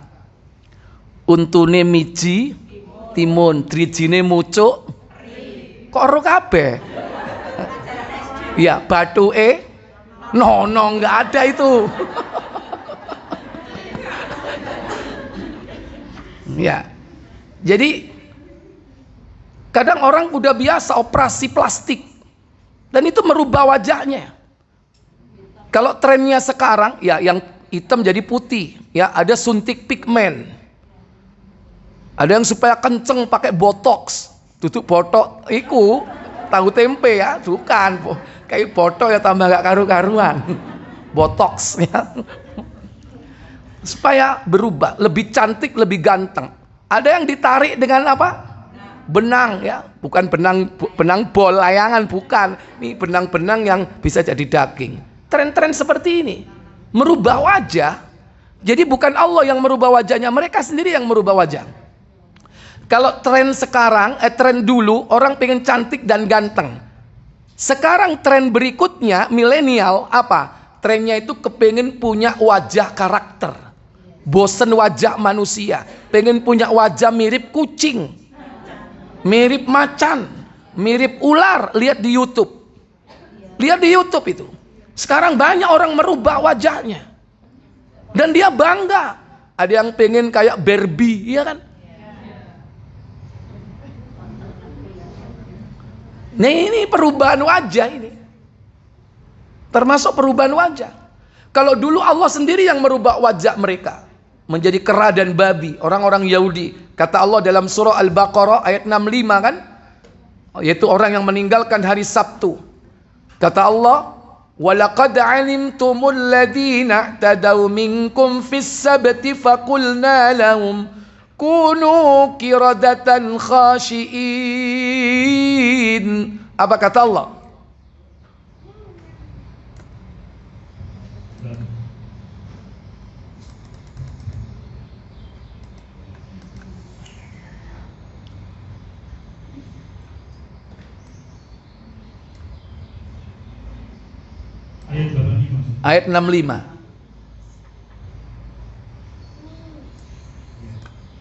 Untune miji timun, drijine mucuk kok ro kabeh. Ya, batuke nono nggak ada itu. Ya. Jadi kadang orang udah biasa operasi plastik dan itu merubah wajahnya. Kalau trennya sekarang ya yang hitam jadi putih, ya ada suntik pigmen. Ada yang supaya kenceng pakai botox. Tutup botok iku tahu tempe ya, bukan. Kayak botok ya tambah gak karu-karuan. Botox ya. Supaya berubah, lebih cantik, lebih ganteng. Ada yang ditarik dengan apa? Benang ya, bukan benang bol layangan, bukan. Ini benang-benang yang bisa jadi daging. Tren-tren seperti ini merubah wajah. Jadi bukan Allah yang merubah wajahnya, mereka sendiri yang merubah wajah. Kalau tren sekarang, tren dulu orang pengen cantik dan ganteng. Sekarang tren berikutnya milenial apa? Trennya itu kepengen punya wajah karakter. Bosen wajah manusia, pengen punya wajah mirip kucing, mirip macan, mirip ular. Lihat di YouTube. Lihat di YouTube itu. Sekarang banyak orang merubah wajahnya. Dan dia bangga. Ada yang pengen kayak Barbie, ya kan? Nah ini perubahan wajah ini. Termasuk perubahan wajah. Kalau dulu Allah sendiri yang merubah wajah mereka menjadi kera dan babi, orang-orang Yahudi. Kata Allah dalam surah Al-Baqarah ayat 65 kan? Yaitu orang yang meninggalkan hari Sabtu. Kata Allah, وَلَقَدْ عَلِمْتُمُ الَّذِينَ اعْتَدَوْا مِنْكُمْ فِي السَّبْتِ فَقُلْنَا لَهُمْ كُونُوا قِرَدَةً خَاشِئِينَ. Apa kata Allah? Ayat 65.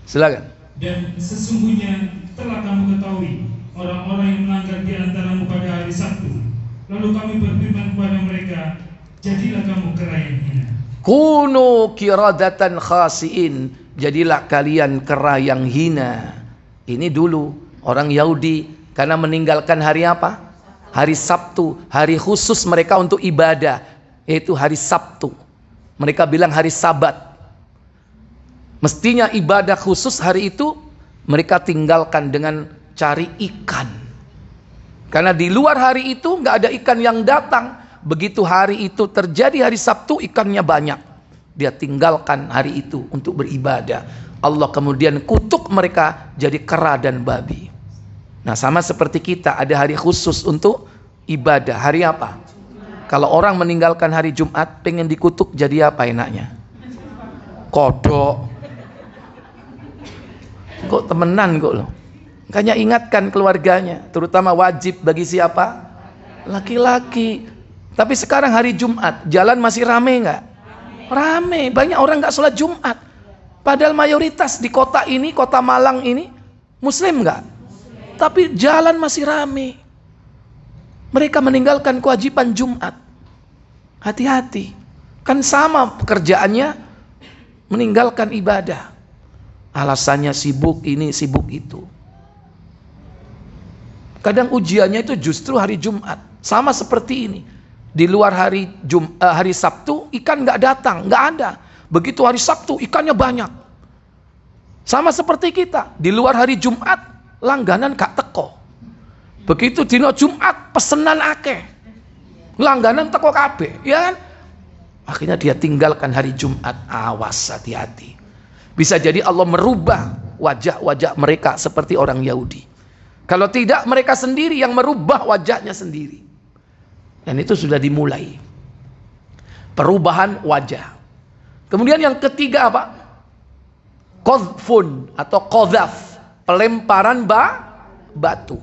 Silakan. Dan sesungguhnya telah kamu ketahui orang-orang yang melanggar di antaramu pada hari Sabtu. Lalu kami berfirman kepada mereka, jadilah kamu kera yang hina. Kunu kiradatan khasiin. Jadilah kalian kera yang hina. Ini dulu orang Yahudi karena meninggalkan hari apa? Hari Sabtu, hari khusus mereka untuk ibadah, yaitu hari Sabtu. Mereka bilang hari Sabat. Mestinya ibadah khusus hari itu mereka tinggalkan dengan cari ikan. Karena di luar hari itu nggak ada ikan yang datang. Begitu hari itu terjadi hari Sabtu, ikannya banyak. Dia tinggalkan hari itu untuk beribadah. Allah kemudian kutuk mereka jadi kera dan babi. Nah sama seperti kita ada hari khusus untuk ibadah. Hari apa? Kalau orang meninggalkan hari Jumat, pengen dikutuk jadi apa enaknya? Kodok. Kok temenan kok loh. Makanya ingatkan keluarganya, terutama wajib bagi siapa? Laki-laki. Tapi sekarang hari Jumat, jalan masih rame nggak? Rame, banyak orang nggak sholat Jumat. Padahal mayoritas di kota ini, kota Malang ini, Muslim nggak? Tapi jalan masih rame. Mereka meninggalkan kewajiban Jumat. Hati-hati. Kan sama pekerjaannya, meninggalkan ibadah. Alasannya sibuk ini, sibuk itu. Kadang ujiannya itu justru hari Jumat. Sama seperti ini. Di luar hari Sabtu, ikan nggak datang, nggak ada. Begitu hari Sabtu, ikannya banyak. Sama seperti kita. Di luar hari Jumat, langganan gak teko. Begitu dino Jumat, pesenan akeh. Langganan teko kabeh, ya kan? Akhirnya dia tinggalkan hari Jumat. Awas, hati-hati. Bisa jadi Allah merubah wajah-wajah mereka seperti orang Yahudi. Kalau tidak, mereka sendiri yang merubah wajahnya sendiri. Dan itu sudah dimulai. Perubahan wajah. Kemudian yang ketiga apa? Qadhfun atau qadhaf. Pelemparan batu.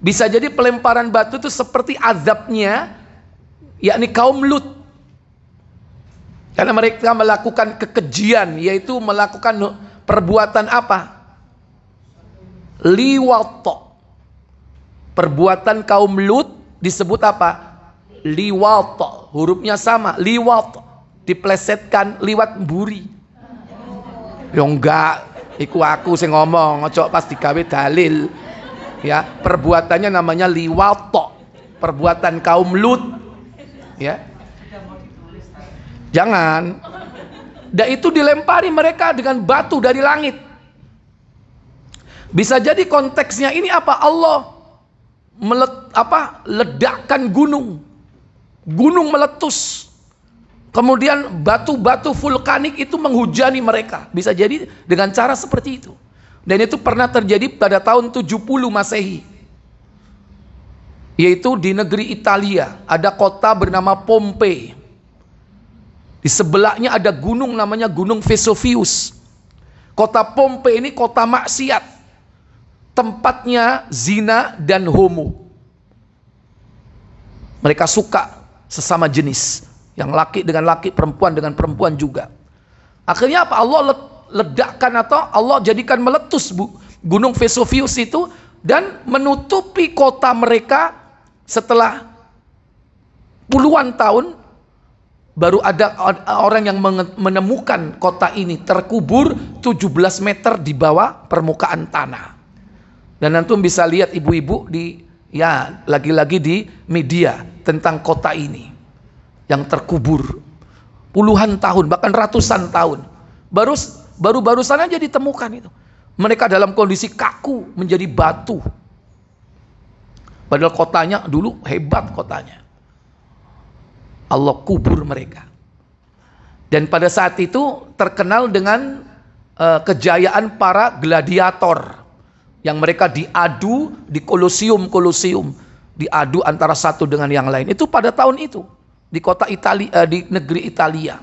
Bisa jadi pelemparan batu itu seperti azabnya, yakni kaum Lut. Karena mereka melakukan kekejian, yaitu melakukan perbuatan apa? Liwat. Perbuatan kaum Lut disebut apa? Liwat. Hurufnya sama, liwat. Diplesetkan liwat buri. Ya enggak, iku aku sing ngomong, ojo pas digawe dalil. Ya, perbuatannya namanya liwat. Perbuatan kaum Lut. Ya. Jangan. Dan itu dilempari mereka dengan batu dari langit. Bisa jadi konteksnya ini apa? Allah ledakkan gunung. Gunung meletus. Kemudian batu-batu vulkanik itu menghujani mereka. Bisa jadi dengan cara seperti itu. Dan itu pernah terjadi pada tahun 70 Masehi. Yaitu di negeri Italia. Ada kota bernama Pompei. Di sebelahnya ada gunung namanya Gunung Vesuvius. Kota Pompei ini kota maksiat. Tempatnya zina dan homo. Mereka suka sesama jenis. Yang laki dengan laki, perempuan dengan perempuan juga. Akhirnya apa? Allah ledakkan atau Allah jadikan meletus Gunung Vesuvius itu. Dan menutupi kota mereka setelah puluhan tahun. Baru ada orang yang menemukan kota ini terkubur 17 meter di bawah permukaan tanah. Dan nanti bisa lihat ibu-ibu lagi-lagi di media tentang kota ini yang terkubur puluhan tahun, bahkan ratusan tahun. Baru-barusan aja ditemukan itu. Mereka dalam kondisi kaku, menjadi batu. Padahal kotanya dulu hebat kotanya. Allah kubur mereka. Dan pada saat itu terkenal dengan kejayaan para gladiator. Yang mereka diadu di kolosium. Diadu antara satu dengan yang lain. Itu pada tahun itu. Di kota Italia, di negeri Italia.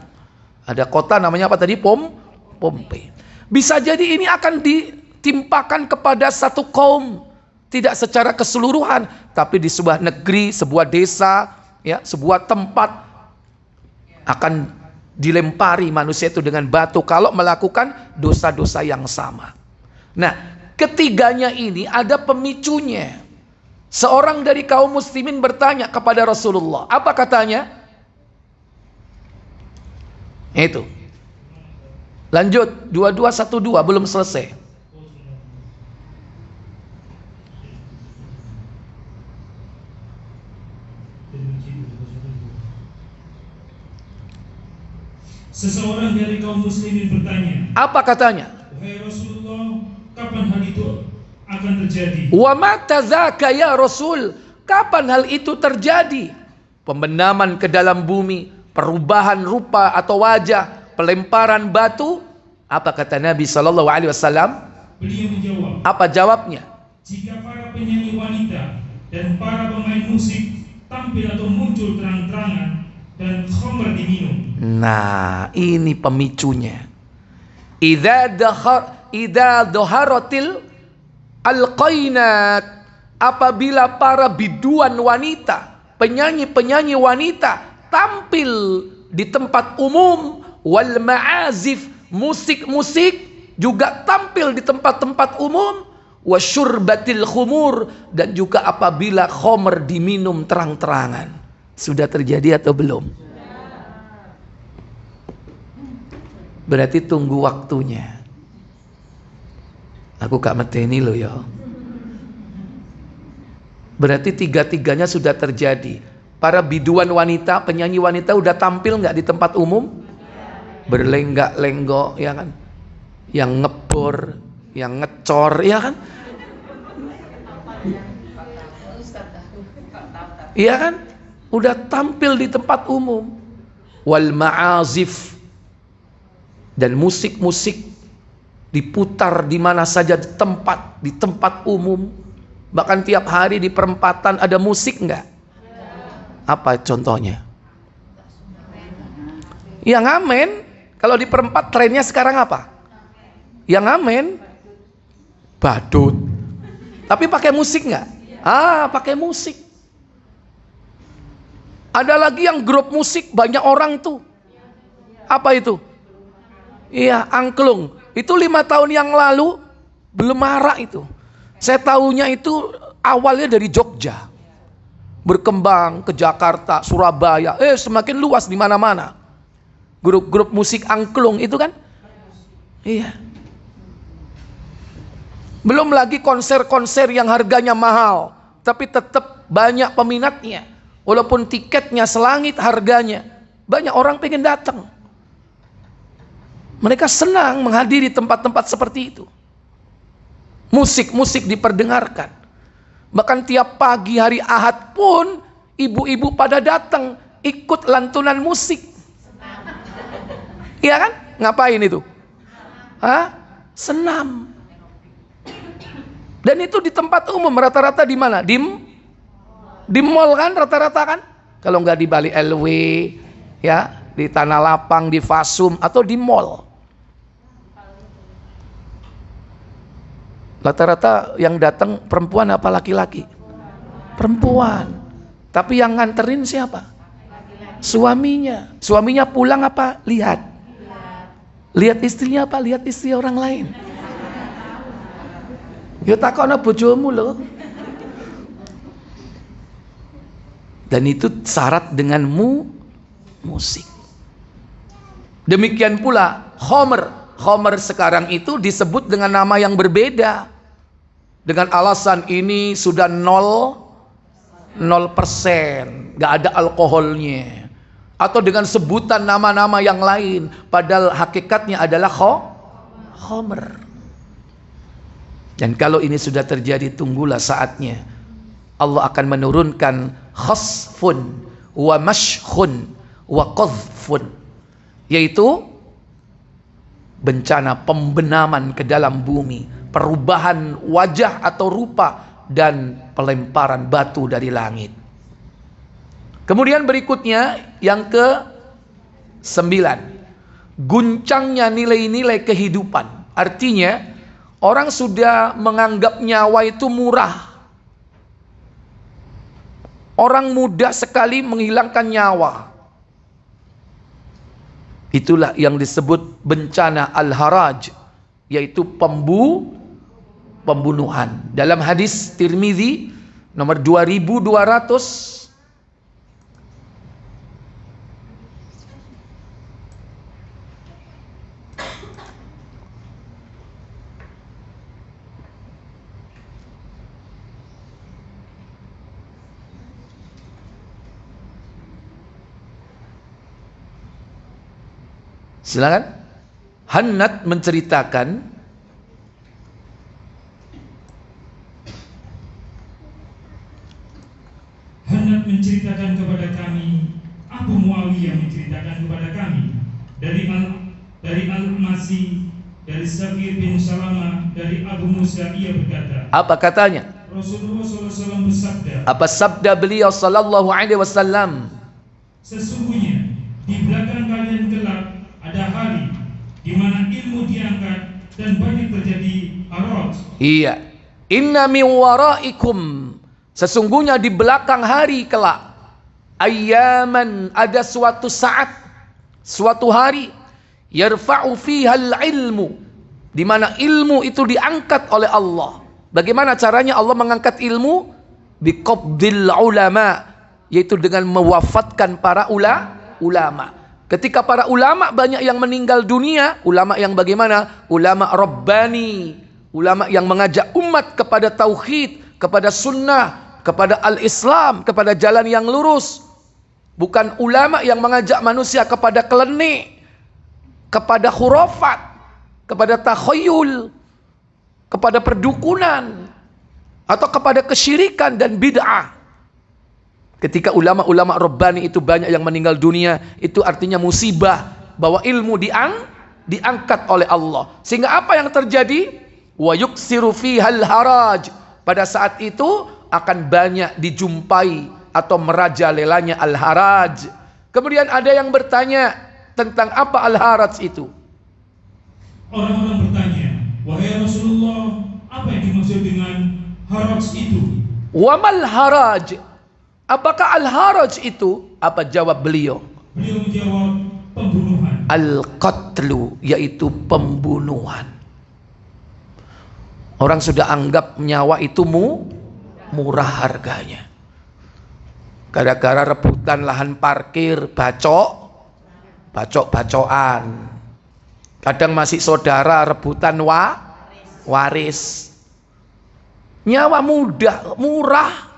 Ada kota namanya apa tadi? Pompei. Bisa jadi ini akan ditimpakan kepada satu kaum. Tidak secara keseluruhan. Tapi di sebuah negeri, sebuah desa, ya, sebuah tempat akan dilempari manusia itu dengan batu kalau melakukan dosa-dosa yang sama. Nah, ketiganya ini ada pemicunya. Seorang dari kaum muslimin bertanya kepada Rasulullah. Apa katanya? Itu. Lanjut, 2212 belum selesai. Seseorang dari kaum muslimin bertanya. Apa katanya? Wahai Rasulullah, kapan hal itu akan terjadi? Wa mata dzaka ya Rasul? Kapan hal itu terjadi? Pembendaman ke dalam bumi, perubahan rupa atau wajah, pelemparan batu. Apa kata Nabi sallallahu alaihi wasallam? Beliau menjawab. Apa jawabnya? Jika para penyanyi wanita dan para pemain musik tampil atau muncul terang-terangan dan khamr diminum. Nah, ini pemicunya. Idza dhaharatil alqainat, apabila para biduan wanita, penyanyi-penyanyi wanita tampil di tempat umum, wal ma'azif, musik-musik juga tampil di tempat-tempat umum, wasyurbatil khumur, dan juga apabila khamr diminum terang-terangan. Sudah terjadi atau belum? Berarti tunggu waktunya. Aku gak meteni loh ya. Berarti tiga-tiganya sudah terjadi. Para biduan wanita, penyanyi wanita udah tampil gak di tempat umum? Berlenggak-lenggok, ya kan? Yang ngebor, yang ngecor, ya kan? Iya kan? Udah tampil di tempat umum. Wal ma'azif, dan musik-musik diputar di mana saja di tempat umum. Bahkan tiap hari di perempatan ada musik enggak? Apa contohnya? Yang ngamen, kalau di perempat trennya sekarang apa? Yang ngamen badut. Tapi pakai musik enggak? Pakai musik. Ada lagi yang grup musik banyak orang tuh. Apa itu? Iya, angklung. Itu 5 tahun yang lalu belum marak itu. Saya tahunya itu awalnya dari Jogja, berkembang ke Jakarta, Surabaya, semakin luas di mana-mana. Grup-grup musik angklung itu kan? Iya. Belum lagi konser-konser yang harganya mahal, tapi tetap banyak peminatnya. Walaupun tiketnya selangit harganya, banyak orang pengen datang. Mereka senang menghadiri tempat-tempat seperti itu. Musik-musik diperdengarkan. Bahkan tiap pagi hari Ahad pun ibu-ibu pada datang ikut lantunan musik. Iya kan? Ngapain itu? Senam. Dan itu di tempat umum, rata-rata di mana? Di mall kan rata-rata kan? Kalau nggak di Bali LW, ya, di Tanah Lapang, di Fasum, atau di mall. Rata-rata yang datang perempuan apa laki-laki? Perempuan. Tapi yang nganterin siapa? Suaminya. Suaminya pulang apa? Lihat. Lihat istrinya apa? Lihat istri orang lain. Yo takono bojomu loh. Dan itu syarat dengan musik. Demikian pula khamr. Khamr sekarang itu disebut dengan nama yang berbeda. Dengan alasan ini sudah 0%, gak ada alkoholnya. Atau dengan sebutan nama-nama yang lain, padahal hakikatnya adalah khamr. Dan kalau ini sudah terjadi, tunggulah saatnya. Allah akan menurunkan khasfun wa mashkhun wa qadhfun, yaitu bencana pembenaman ke dalam bumi, perubahan wajah atau rupa, dan pelemparan batu dari langit. Kemudian berikutnya yang ke-9, guncangnya nilai-nilai kehidupan. Artinya orang sudah menganggap nyawa itu murah. Orang mudah sekali menghilangkan nyawa. Itulah yang disebut bencana al-haraj, yaitu pembunuhan. Dalam hadis Tirmizi nomor 2200, silakan. Hannat menceritakan kepada kami, Abu Muawiyah menceritakan kepada kami dari Al-Masih, dari Syakir bin Salamah, dari Abu Musa, ia berkata. Apa katanya? Rasulullah SAW bersabda, Apa sabda beliau sallallahu alaihi wasallam? sesungguhnya di belakang kalian kelak ada hari di mana ilmu diangkat dan banyak terjadi araj. Iya. Inna min waraikum, sesungguhnya di belakang hari kelak, ayyaman, ada suatu saat, suatu hari, yarfa'u fiha al-ilmu, di mana ilmu itu diangkat oleh Allah. Bagaimana caranya Allah mengangkat ilmu? Biqabdil ulama, yaitu dengan mewafatkan para ulama. Ketika para ulama banyak yang meninggal dunia, ulama yang bagaimana? Ulama Rabbani, ulama yang mengajak umat kepada tauhid, kepada sunnah, kepada al-Islam, kepada jalan yang lurus. Bukan ulama yang mengajak manusia kepada klenik, kepada khurafat, kepada takhayul, kepada perdukunan, atau kepada kesyirikan dan bid'ah. Ketika ulama-ulama Rabbani itu banyak yang meninggal dunia, itu artinya musibah, bahwa ilmu diangkat oleh Allah. Sehingga apa yang terjadi? Wa yuksiru fihal haraj. Pada saat itu akan banyak dijumpai atau merajalelanya al-haraj. Kemudian ada yang bertanya tentang apa al-haraj itu. Orang-orang bertanya, wahai Rasulullah, apa yang dimaksud dengan haraj itu? Wamal haraj? Apakah al-haraj itu? Apa jawab beliau? Beliau menjawab, pembunuhan. Al-qatlu, yaitu pembunuhan. Orang sudah anggap nyawa itu murah harganya. Gara-gara rebutan lahan parkir, bacok-bacokan. Kadang masih saudara rebutan waris. Nyawa murah.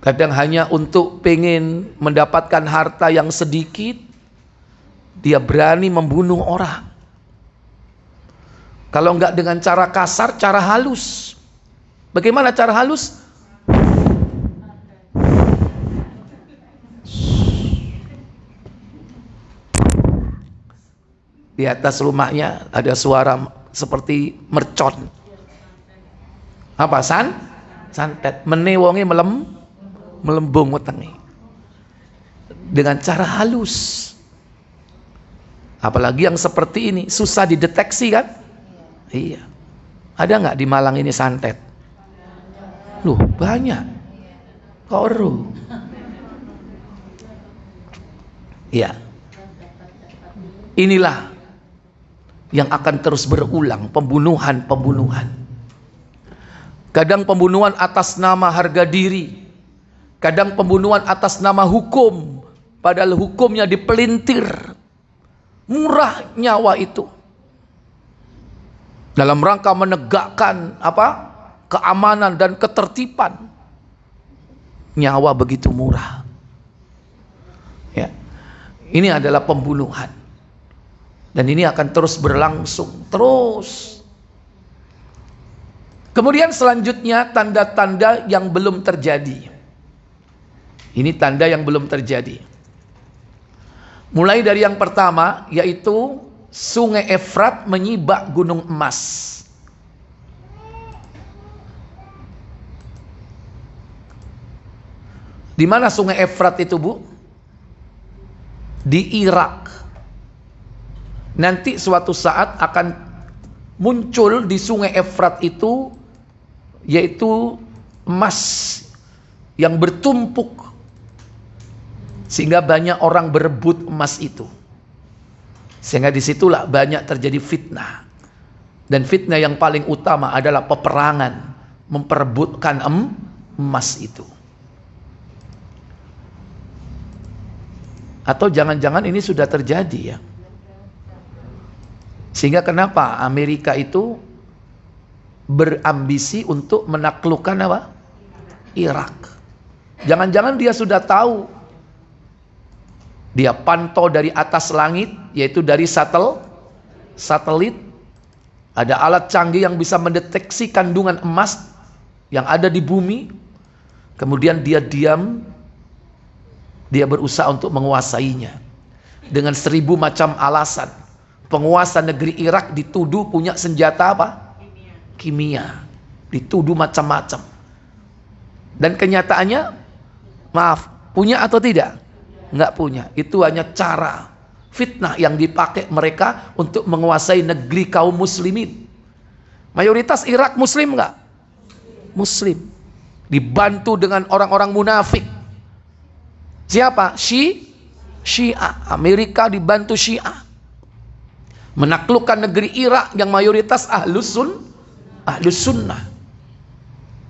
Kadang hanya untuk pengen mendapatkan harta yang sedikit, dia berani membunuh orang. Kalau enggak dengan cara kasar, cara halus. Bagaimana cara halus? Di atas rumahnya ada suara seperti mercon. Apa? Santet. Menewongi melembung wetenge. Dengan cara halus. Apalagi yang seperti ini susah dideteksi kan? Iya. Ada nggak di Malang ini santet? Loh, banyak. Koru. Iya. Inilah yang akan terus berulang, pembunuhan. Kadang pembunuhan atas nama harga diri, kadang pembunuhan atas nama hukum, padahal hukumnya dipelintir. Murah nyawa itu. Dalam rangka menegakkan keamanan dan ketertiban. Nyawa begitu murah. Ya. Ini adalah pembunuhan. Dan ini akan terus berlangsung, terus. Kemudian selanjutnya tanda-tanda yang belum terjadi. Ini tanda yang belum terjadi. Mulai dari yang pertama, yaitu Sungai Efrat menyibak gunung emas. Di mana Sungai Efrat itu, Bu? Di Irak. Nanti suatu saat akan muncul di Sungai Efrat itu, yaitu emas yang bertumpuk, sehingga banyak orang berebut emas itu. Sehingga disitulah banyak terjadi fitnah. Dan fitnah yang paling utama adalah peperangan, memperebutkan emas itu. Atau jangan-jangan ini sudah terjadi ya. Sehingga kenapa Amerika itu berambisi untuk menaklukkan Irak. Jangan-jangan dia sudah tahu. Dia pantau dari atas langit, yaitu dari satelit. Ada alat canggih yang bisa mendeteksi kandungan emas yang ada di bumi. Kemudian dia diam. Dia berusaha untuk menguasainya dengan 1000 macam alasan. Penguasa negeri Irak dituduh punya senjata Kimia. dituduh macam-macam. Dan kenyataannya, maaf, punya atau tidak? Enggak punya. Itu hanya cara fitnah yang dipakai mereka untuk menguasai negeri kaum muslimin. Mayoritas Irak muslim enggak? Muslim. Dibantu dengan orang-orang munafik. Siapa? Syiah. Amerika dibantu Syiah. Menaklukkan negeri Irak yang mayoritas ahlus sunnah.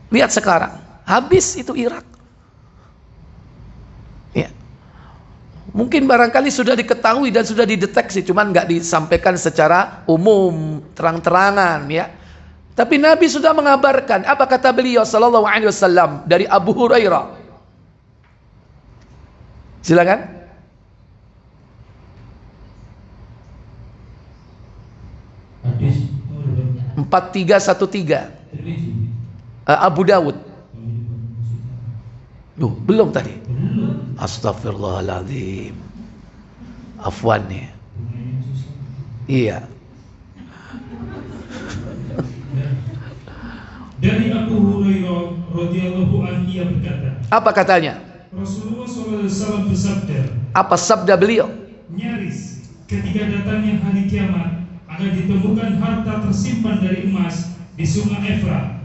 Lihat sekarang, habis itu Irak. Ya. Mungkin barangkali sudah diketahui dan sudah dideteksi, cuman nggak disampaikan secara umum, terang-terangan, ya. Tapi Nabi sudah mengabarkan. Apa kata beliau sallallahu alaihi wasallam dari Abu Hurairah? Silakan. 4313 Abu Dawud. Belum tadi. Astagfirullahaladzim. Afwan nih. Iya. Dari Abu Hurairah radhiyallahu anhu ia berkata. Apa katanya? Rasulullah SAW bersabda. Apa sabda beliau? Nyaris ketika datangnya hari kiamat akan ditemukan harta tersimpan dari emas di sungai Efrat.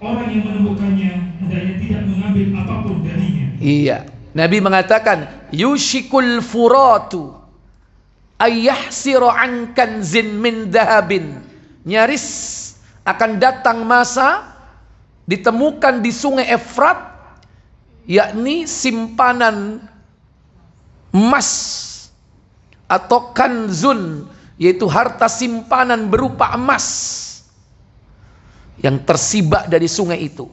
Orang yang menemukannya hendaknya tidak mengambil apapun darinya. Iya. Nabi mengatakan, yushikul furatu ayyahsiru an kanzin min dahabin. Nyaris akan datang masa ditemukan di sungai Efrat, yakni simpanan emas atau kanzun, yaitu harta simpanan berupa emas yang tersibak dari sungai itu.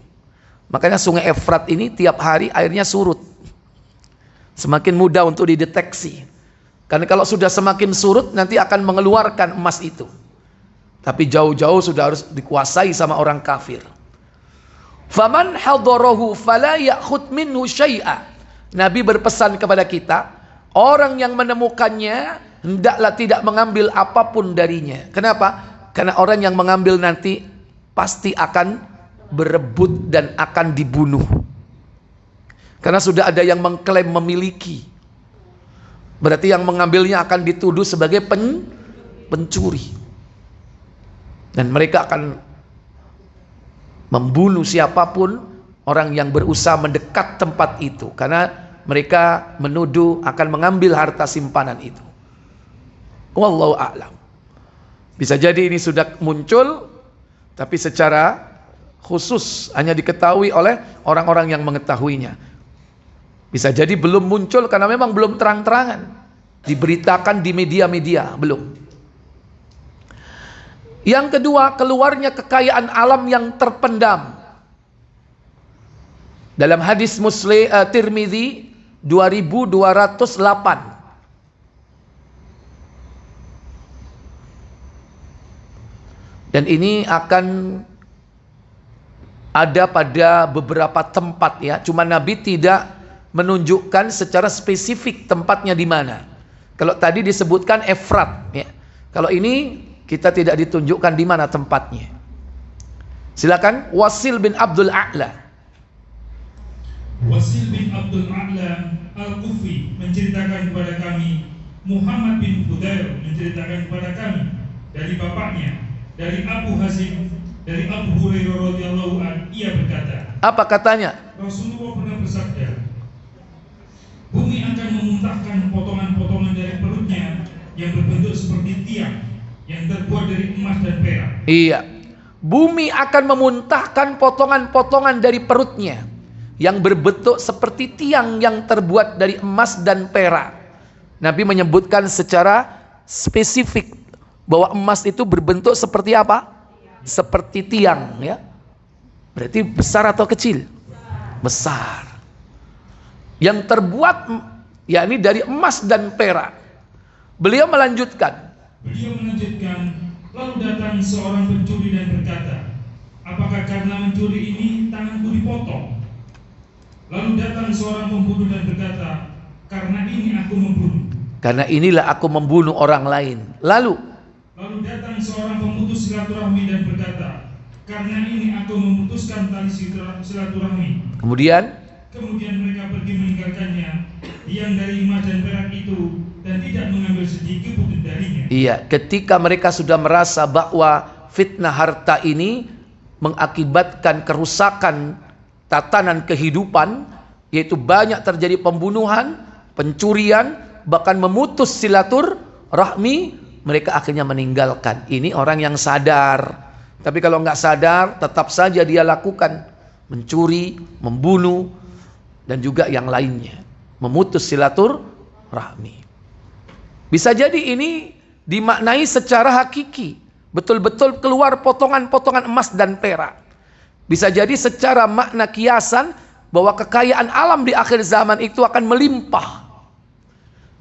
Makanya sungai Efrat ini tiap hari airnya surut. Semakin mudah untuk dideteksi. Karena kalau sudah semakin surut nanti akan mengeluarkan emas itu. Tapi jauh-jauh sudah harus dikuasai sama orang kafir. Faman hadarahu fala ya'khud minhu syai'a. Nabi berpesan kepada kita, orang yang menemukannya hendaklah tidak mengambil apapun darinya. Kenapa? Karena orang yang mengambil nanti pasti akan berebut dan akan dibunuh. Karena sudah ada yang mengklaim memiliki. Berarti yang mengambilnya akan dituduh sebagai pencuri. Dan mereka akan membunuh siapapun orang yang berusaha mendekat tempat itu. Karena mereka menuduh akan mengambil harta simpanan itu. Wallahu a'lam. Bisa jadi ini sudah muncul, tapi secara khusus hanya diketahui oleh orang-orang yang mengetahuinya. Bisa jadi belum muncul karena memang belum terang-terangan diberitakan di media-media, belum. Yang kedua, keluarnya kekayaan alam yang terpendam. Dalam hadis Muslim Tirmidzi 2208. Dan ini akan ada pada beberapa tempat, ya. Cuma Nabi tidak menunjukkan secara spesifik tempatnya di mana. Kalau tadi disebutkan Efrat, ya. Kalau ini kita tidak ditunjukkan di mana tempatnya. Silakan Wasil bin Abdul A'la. Wasil bin Abdul A'la Al-Kufi menceritakan kepada kami, Muhammad bin Fudail menceritakan kepada kami dari bapaknya, dari Abu Hazim, dari Abu Hurairah radhiyallahu anhu, ia berkata. Apa katanya? Rasulullah pernah bersabda, bumi akan memuntahkan potongan-potongan dari perutnya yang berbentuk seperti tiang yang terbuat dari emas dan perak. Iya. Bumi akan memuntahkan potongan-potongan dari perutnya yang berbentuk seperti tiang yang terbuat dari emas dan perak. Nabi menyebutkan secara spesifik bahwa emas itu berbentuk seperti apa? Seperti tiang, ya. Berarti besar atau kecil? Besar. Yang terbuat yakni dari emas dan perak. Beliau melanjutkan, lalu datang seorang pencuri dan berkata, apakah karena mencuri ini tanganku dipotong? Lalu datang seorang pembunuh dan berkata, karena ini aku membunuh. Karena inilah aku membunuh orang lain. Lalu datang seorang pemutus silaturahmi dan berkata, karena ini aku memutuskan tali silaturahmi. Kemudian Mereka pergi meninggalkannya yang dari emas dan perak itu dan tidak mengambil sedikit pun darinya. iya, ketika mereka sudah merasa bahwa fitnah harta ini mengakibatkan kerusakan tatanan kehidupan, yaitu banyak terjadi pembunuhan, pencurian, bahkan memutus silaturahmi, mereka akhirnya meninggalkan. Ini orang yang sadar. Tapi kalau nggak sadar, tetap saja dia lakukan mencuri, membunuh, dan juga yang lainnya, memutus silaturahmi. Bisa jadi ini dimaknai secara hakiki, betul-betul keluar potongan-potongan emas dan perak. Bisa jadi secara makna kiasan bahwa kekayaan alam di akhir zaman itu akan melimpah,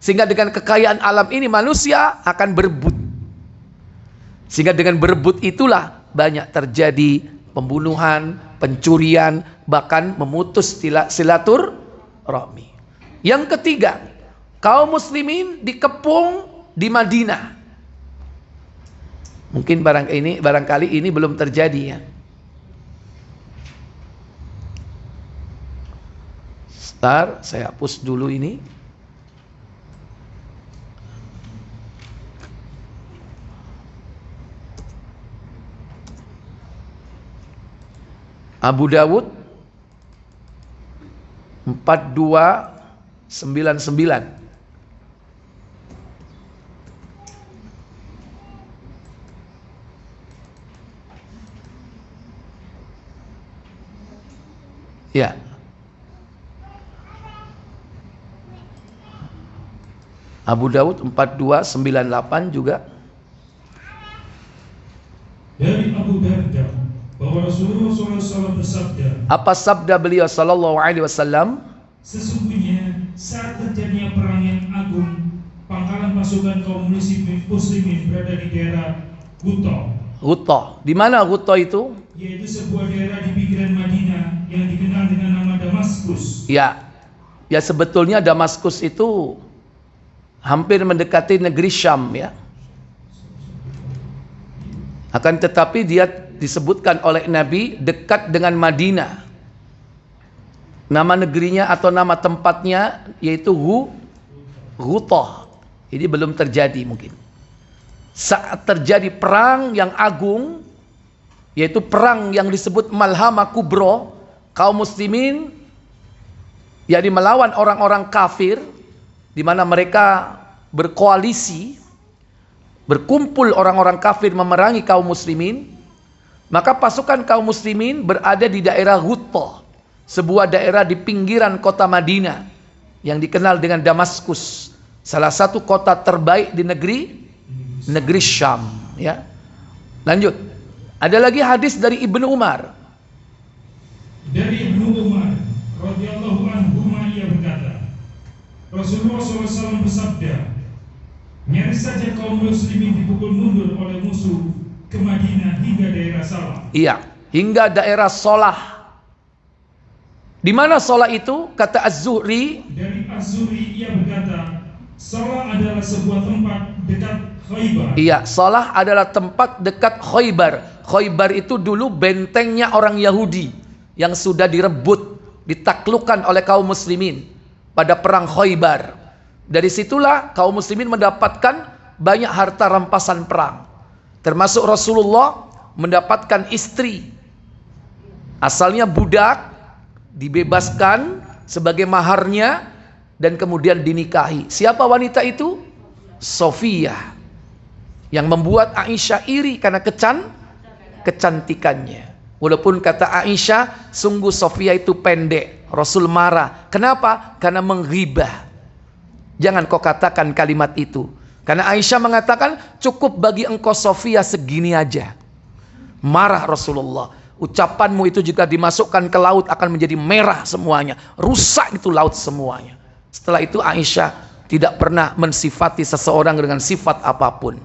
sehingga dengan kekayaan alam ini manusia akan berebut, sehingga dengan berebut itulah banyak terjadi pembunuhan, pencurian, bahkan memutus silaturahmi. Yang ketiga, kaum muslimin dikepung di Madinah. Mungkin barangkali ini belum terjadi ya. Sebentar, saya hapus dulu ini. Abu Dawud 4299. Ya. Abu Dawud 4298 juga. Dari Abu Darda bahwa Rasulullah SAW bersabda, apa sabda beliau sallallahu alaihi wasallam? Sesungguhnya saat terjadinya perang yang agung, pangkalan pasukan kaum muslimin berada di daerah Ghuta. Di mana Ghuta itu? Yaitu sebuah daerah di pinggiran Madinah yang dikenal dengan nama Damaskus. Ya. Ya, sebetulnya Damaskus itu hampir mendekati negeri Syam ya. Akan tetapi dia disebutkan oleh Nabi dekat dengan Madinah. Nama negerinya atau nama tempatnya yaitu Ghuta. Ini belum terjadi mungkin. Saat terjadi perang yang agung, yaitu perang yang disebut Malhamah Kubra, kaum muslimin yakni melawan orang-orang kafir, di mana mereka berkoalisi, berkumpul orang-orang kafir memerangi kaum muslimin. Maka pasukan kaum muslimin berada di daerah Ghuta, sebuah daerah di pinggiran kota Madinah yang dikenal dengan Damaskus, salah satu kota terbaik di negeri Syam ya. Lanjut. Ada lagi hadis dari Ibnu Umar. Dari Ibnu Umar radhiyallahu anhu ia berkata, Rasulullah SAW bersabda, nyaris saja kaum muslimin dipukul mundur oleh musuh ke Madinah hingga daerah Salah. Iya, hingga daerah Solah. Di mana Solah itu? Kata Az-Zuhri. Dari Az-Zuhri ia berkata, Salah adalah sebuah tempat dekat Khaybar. Iya, Solah adalah tempat dekat Khaybar. Khaybar itu dulu bentengnya orang Yahudi yang sudah direbut, ditaklukkan oleh kaum muslimin pada perang Khaybar. Dari situlah kaum muslimin mendapatkan banyak harta rampasan perang. Termasuk Rasulullah mendapatkan istri. Asalnya budak, dibebaskan sebagai maharnya dan kemudian dinikahi. Siapa wanita itu? Sofiyah. Yang membuat Aisyah iri karena kecantikannya. Walaupun kata Aisyah, sungguh Sofiyah itu pendek. Rasul marah. Kenapa? Karena menghibah. Jangan kau katakan kalimat itu. Karena Aisyah mengatakan, cukup bagi engkau Sofiyah segini aja. Marah Rasulullah. Ucapanmu itu jika dimasukkan ke laut akan menjadi merah semuanya. Rusak itu laut semuanya. Setelah itu Aisyah tidak pernah mensifati seseorang dengan sifat apapun.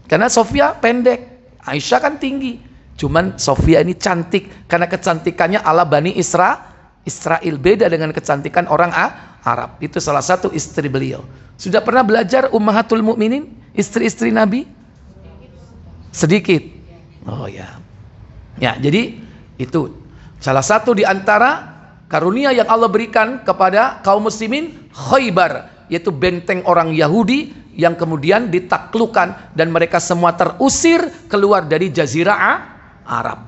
Karena Sofiyah pendek, Aisyah kan tinggi. Cuman Sofiyah ini cantik karena kecantikannya ala Bani Israel, beda dengan kecantikan orang Arab. Itu salah satu istri beliau. Sudah pernah belajar Ummahatul Mukminin, istri-istri Nabi? Sedikit. Oh ya. Ya, jadi itu salah satu di antara karunia yang Allah berikan kepada kaum muslimin Khaybar, yaitu benteng orang Yahudi yang kemudian ditaklukkan dan mereka semua terusir keluar dari jazirah Arab.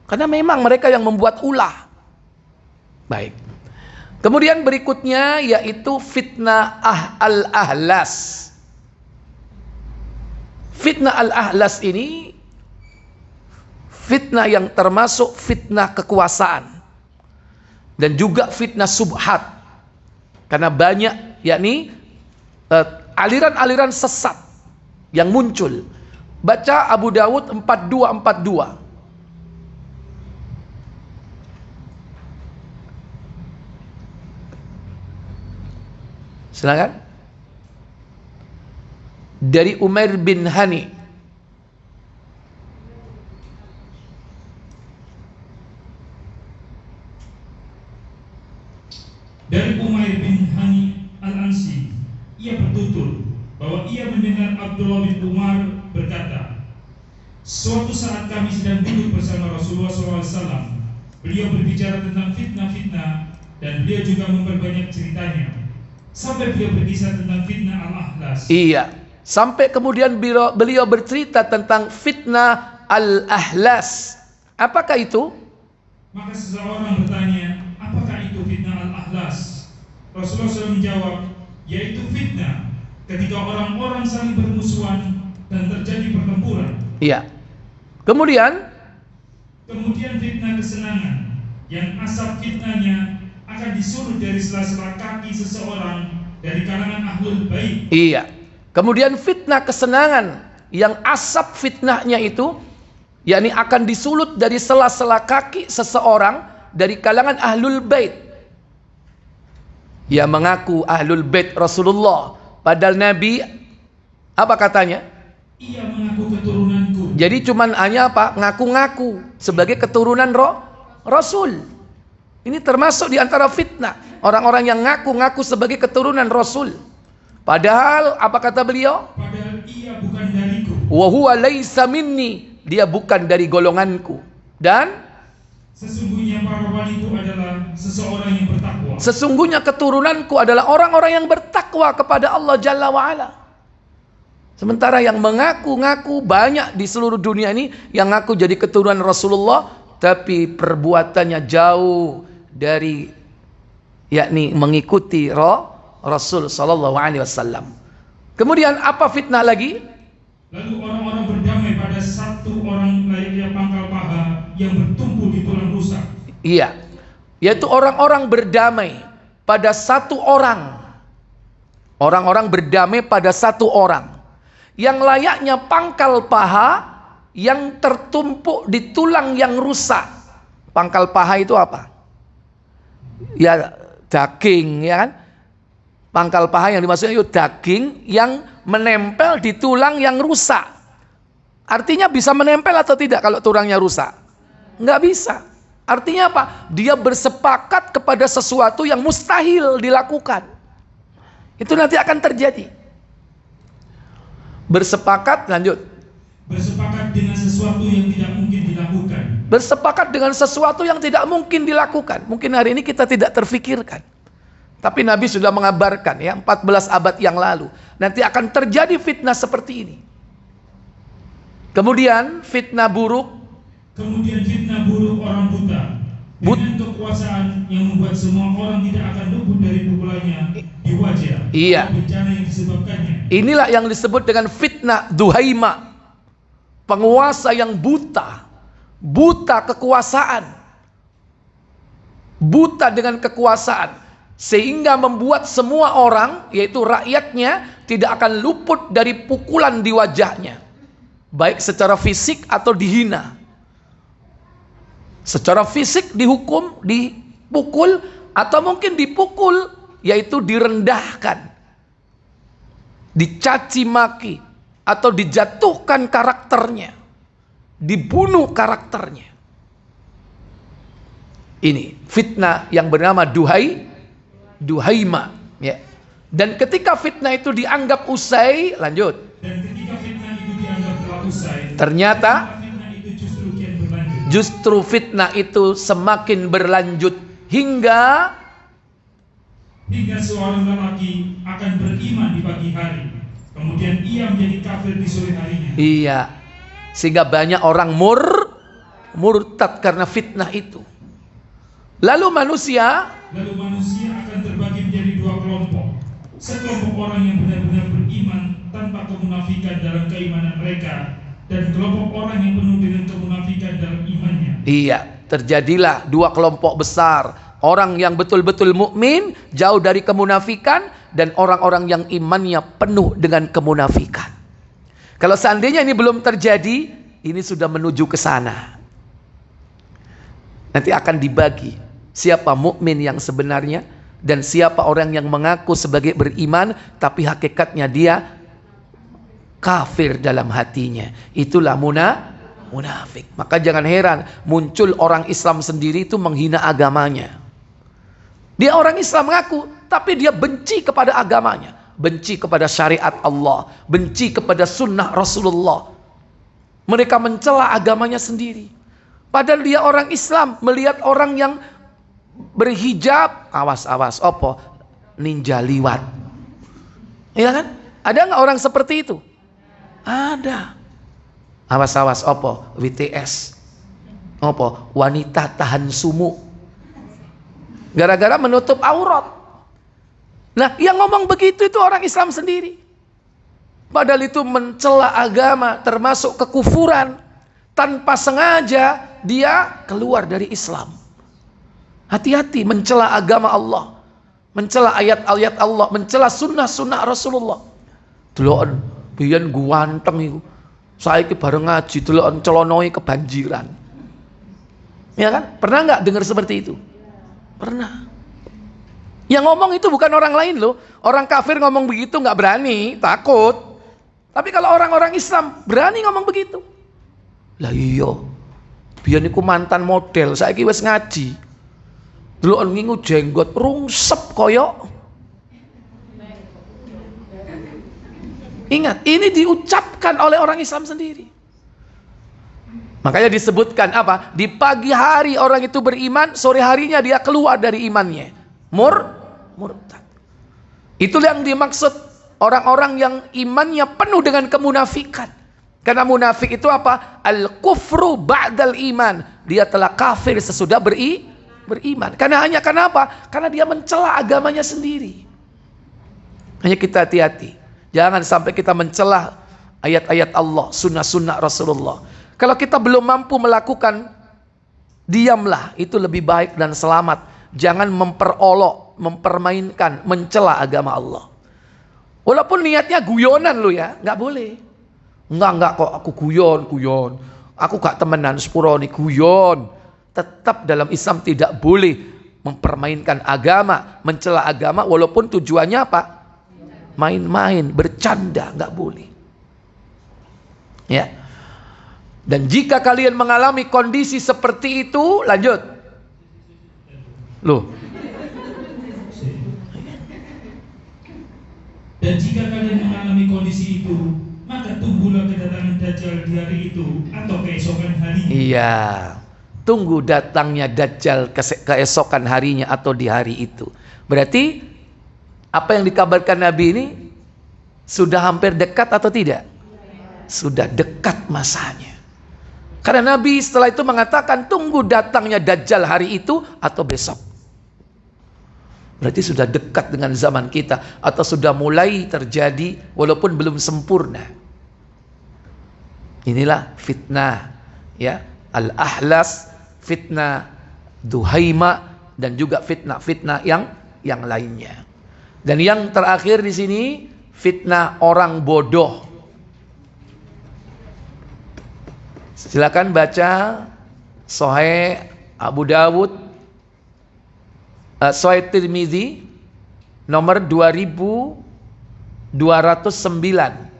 Karena memang mereka yang membuat ulah. Baik. Kemudian berikutnya yaitu fitnah al-ahlas. Fitnah al-ahlas ini fitnah yang termasuk fitnah kekuasaan dan juga fitnah subhat, karena banyak yakni aliran-aliran sesat yang muncul. Baca Abu Dawud 4242. Silakan. Dari Umair bin Hani. Dari Umair bin Hani Al-Ansi, ia bertutur bahwa ia mendengar Abdullah bin Umar berkata, suatu saat kami sedang duduk bersama Rasulullah SAW. Beliau berbicara tentang fitnah-fitnah dan beliau juga memperbanyak ceritanya. Sampai beliau berkisah tentang fitnah al-ahlas. Iya, sampai kemudian beliau bercerita tentang fitnah al-ahlas. Apakah itu? Maka seseorang bertanya, apakah itu fitnah al-ahlas? Rasulullah SAW menjawab, yaitu fitnah ketika orang-orang saling bermusuhan dan terjadi pertempuran. Iya. Kemudian fitnah kesenangan yang asap fitnahnya akan disuruh dari sela-sela kaki seseorang dari kalangan ahlul bait. Iya. Kemudian fitnah kesenangan yang asap fitnahnya itu yakni akan disulut dari sela-sela kaki seseorang dari kalangan ahlul bait. Ia mengaku ahlul bait Rasulullah, padahal Nabi apa katanya? Ia mengaku keturunanku. Jadi cuman hanya apa? Ngaku-ngaku sebagai keturunan Rasul. Ini termasuk di antara fitnah. Orang-orang yang ngaku-ngaku sebagai keturunan Rasul. Padahal apa kata beliau? Padahal ia bukan dariku. Wa huwa laisa minni. Dia bukan dari golonganku. Dan sesungguhnya para wali itu adalah seseorang yang bertakwa. Sesungguhnya keturunanku adalah orang-orang yang bertakwa kepada Allah Jalla wa'ala. Sementara yang mengaku-ngaku banyak di seluruh dunia ini yang ngaku jadi keturunan Rasulullah, tapi perbuatannya jauh dari yakni mengikuti Rasul sallallahu alaihi wasallam. Kemudian apa fitnah lagi? Lalu orang-orang berdamai pada satu orang layaknya pangkal paha yang bertumpu di tulang rusak. Iya, yaitu orang-orang berdamai pada satu orang. Orang-orang berdamai pada satu orang yang layaknya pangkal paha yang tertumpuk di tulang yang rusak. Pangkal paha itu apa? Ya daging, ya kan? Pangkal paha yang dimaksudnya itu daging yang menempel di tulang yang rusak. Artinya bisa menempel atau tidak kalau tulangnya rusak? Nggak bisa. Artinya apa? Dia bersepakat kepada sesuatu yang mustahil dilakukan. Itu nanti akan terjadi. Bersepakat, lanjut. Bersepakat dengan sesuatu yang tidak mungkin dilakukan. Bersepakat dengan sesuatu yang tidak mungkin dilakukan. Mungkin hari ini kita tidak terfikirkan. Tapi Nabi sudah mengabarkan ya 14 abad yang lalu. Nanti akan terjadi fitnah seperti ini. Kemudian fitnah buruk. Kemudian fitnah buruk orang buta. Dengan kekuasaan yang membuat semua orang tidak akan luput dari pukulannya di wajah. Iya. Bencana yang disebabkannya. Inilah yang disebut dengan fitnah duhaima. Penguasa yang buta. Buta kekuasaan. Buta dengan kekuasaan. Sehingga membuat semua orang, yaitu rakyatnya, tidak akan luput dari pukulan di wajahnya. Baik secara fisik atau dihina. Secara fisik dihukum, dipukul, atau mungkin dipukul, yaitu direndahkan. Dicaci maki, atau dijatuhkan karakternya. Dibunuh karakternya. Ini fitnah yang bernama duhaima, ya. Dan ketika fitnah itu dianggap usai, lanjut. Dan ketika fitnah itu dianggap telah usai, Ternyata fitnah itu justru kian berlanjut. Justru fitnah itu semakin berlanjut hingga seorang lelaki akan beriman di pagi hari, kemudian ia menjadi kafir di sore harinya. Iya, sehingga banyak orang murtad karena fitnah itu. Lalu manusia akan terbagi menjadi dua kelompok. Sekelompok orang yang benar-benar beriman tanpa kemunafikan dalam keimanan mereka, dan kelompok orang yang penuh dengan kemunafikan dalam imannya. Iya, terjadilah dua kelompok besar. Orang yang betul-betul mukmin, jauh dari kemunafikan, dan orang-orang yang imannya penuh dengan kemunafikan. Kalau seandainya ini belum terjadi, ini sudah menuju ke sana. Nanti akan dibagi siapa mukmin yang sebenarnya dan siapa orang yang mengaku sebagai beriman tapi hakikatnya dia kafir dalam hatinya. Itulah munafik. Maka jangan heran muncul orang Islam sendiri itu menghina agamanya. Dia orang Islam mengaku tapi dia benci kepada agamanya, benci kepada syariat Allah, benci kepada sunnah Rasulullah. Mereka mencela agamanya sendiri. Padahal dia orang Islam melihat orang yang berhijab, awas opo ninja liwat. Iya kan? Ada nggak orang seperti itu? Ada. Awas opo WTS. Opo wanita tahan sumuk. Gara-gara menutup aurat. Nah, yang ngomong begitu itu orang Islam sendiri. Padahal itu mencela agama, termasuk kekufuran. Tanpa sengaja dia keluar dari Islam. Hati-hati mencela agama Allah, mencela ayat-ayat Allah, mencela sunnah-sunnah Rasulullah. Deloken biyen guanteng iku. Saiki bareng ngaji deloken celonoi kebanjiran. Ya kan? Pernah nggak dengar seperti itu? Pernah. Yang ngomong itu bukan orang lain loh. Orang kafir ngomong begitu nggak berani, takut. Tapi kalau orang-orang Islam berani ngomong begitu. Lah iya. Biyen iku mantan model, saiki wis ngaji. Dulu ngingu jenggot rungsep koyok. Ingat, ini diucapkan oleh orang Islam sendiri. Makanya disebutkan apa? Di pagi hari orang itu beriman, sore harinya dia keluar dari imannya. Murtad. Itulah yang dimaksud orang-orang yang imannya penuh dengan kemunafikan. Karena munafik itu apa? Al-kufru ba'dal iman. Dia telah kafir sesudah beriman. Karena apa? Karena dia mencela agamanya sendiri. Hanya kita hati-hati. Jangan sampai kita mencela ayat-ayat Allah, sunnah-sunnah Rasulullah. Kalau kita belum mampu melakukan, diamlah. Itu lebih baik dan selamat. Jangan memperolok, mempermainkan, mencela agama Allah. Walaupun niatnya guyonan lo ya, nggak boleh. Enggak kok aku guyon. Aku gak temenan sepuro nih guyon. Tetap dalam Islam tidak boleh mempermainkan agama, mencela agama walaupun tujuannya apa? Main-main, bercanda, nggak boleh. Ya. Dan jika kalian mengalami kondisi seperti itu, lanjut. Loh. Dan jika kalian mengalami kondisi itu, maka tunggulah kedatangan Dajjal di hari itu atau keesokan harinya. Iya. Tunggu datangnya Dajjal keesokan harinya atau di hari itu. Berarti apa yang dikabarkan Nabi ini sudah hampir dekat atau tidak? Sudah dekat masanya. Karena Nabi setelah itu mengatakan tunggu datangnya Dajjal hari itu atau besok. Berarti sudah dekat dengan zaman kita atau sudah mulai terjadi walaupun belum sempurna. Inilah fitnah, ya, al-ahlas, fitnah Duhaima, dan juga fitnah-fitnah yang lainnya. Dan yang terakhir di sini fitnah orang bodoh. Silakan baca Sahih Abu Dawud, Sahih Tirmizi nomor 2209.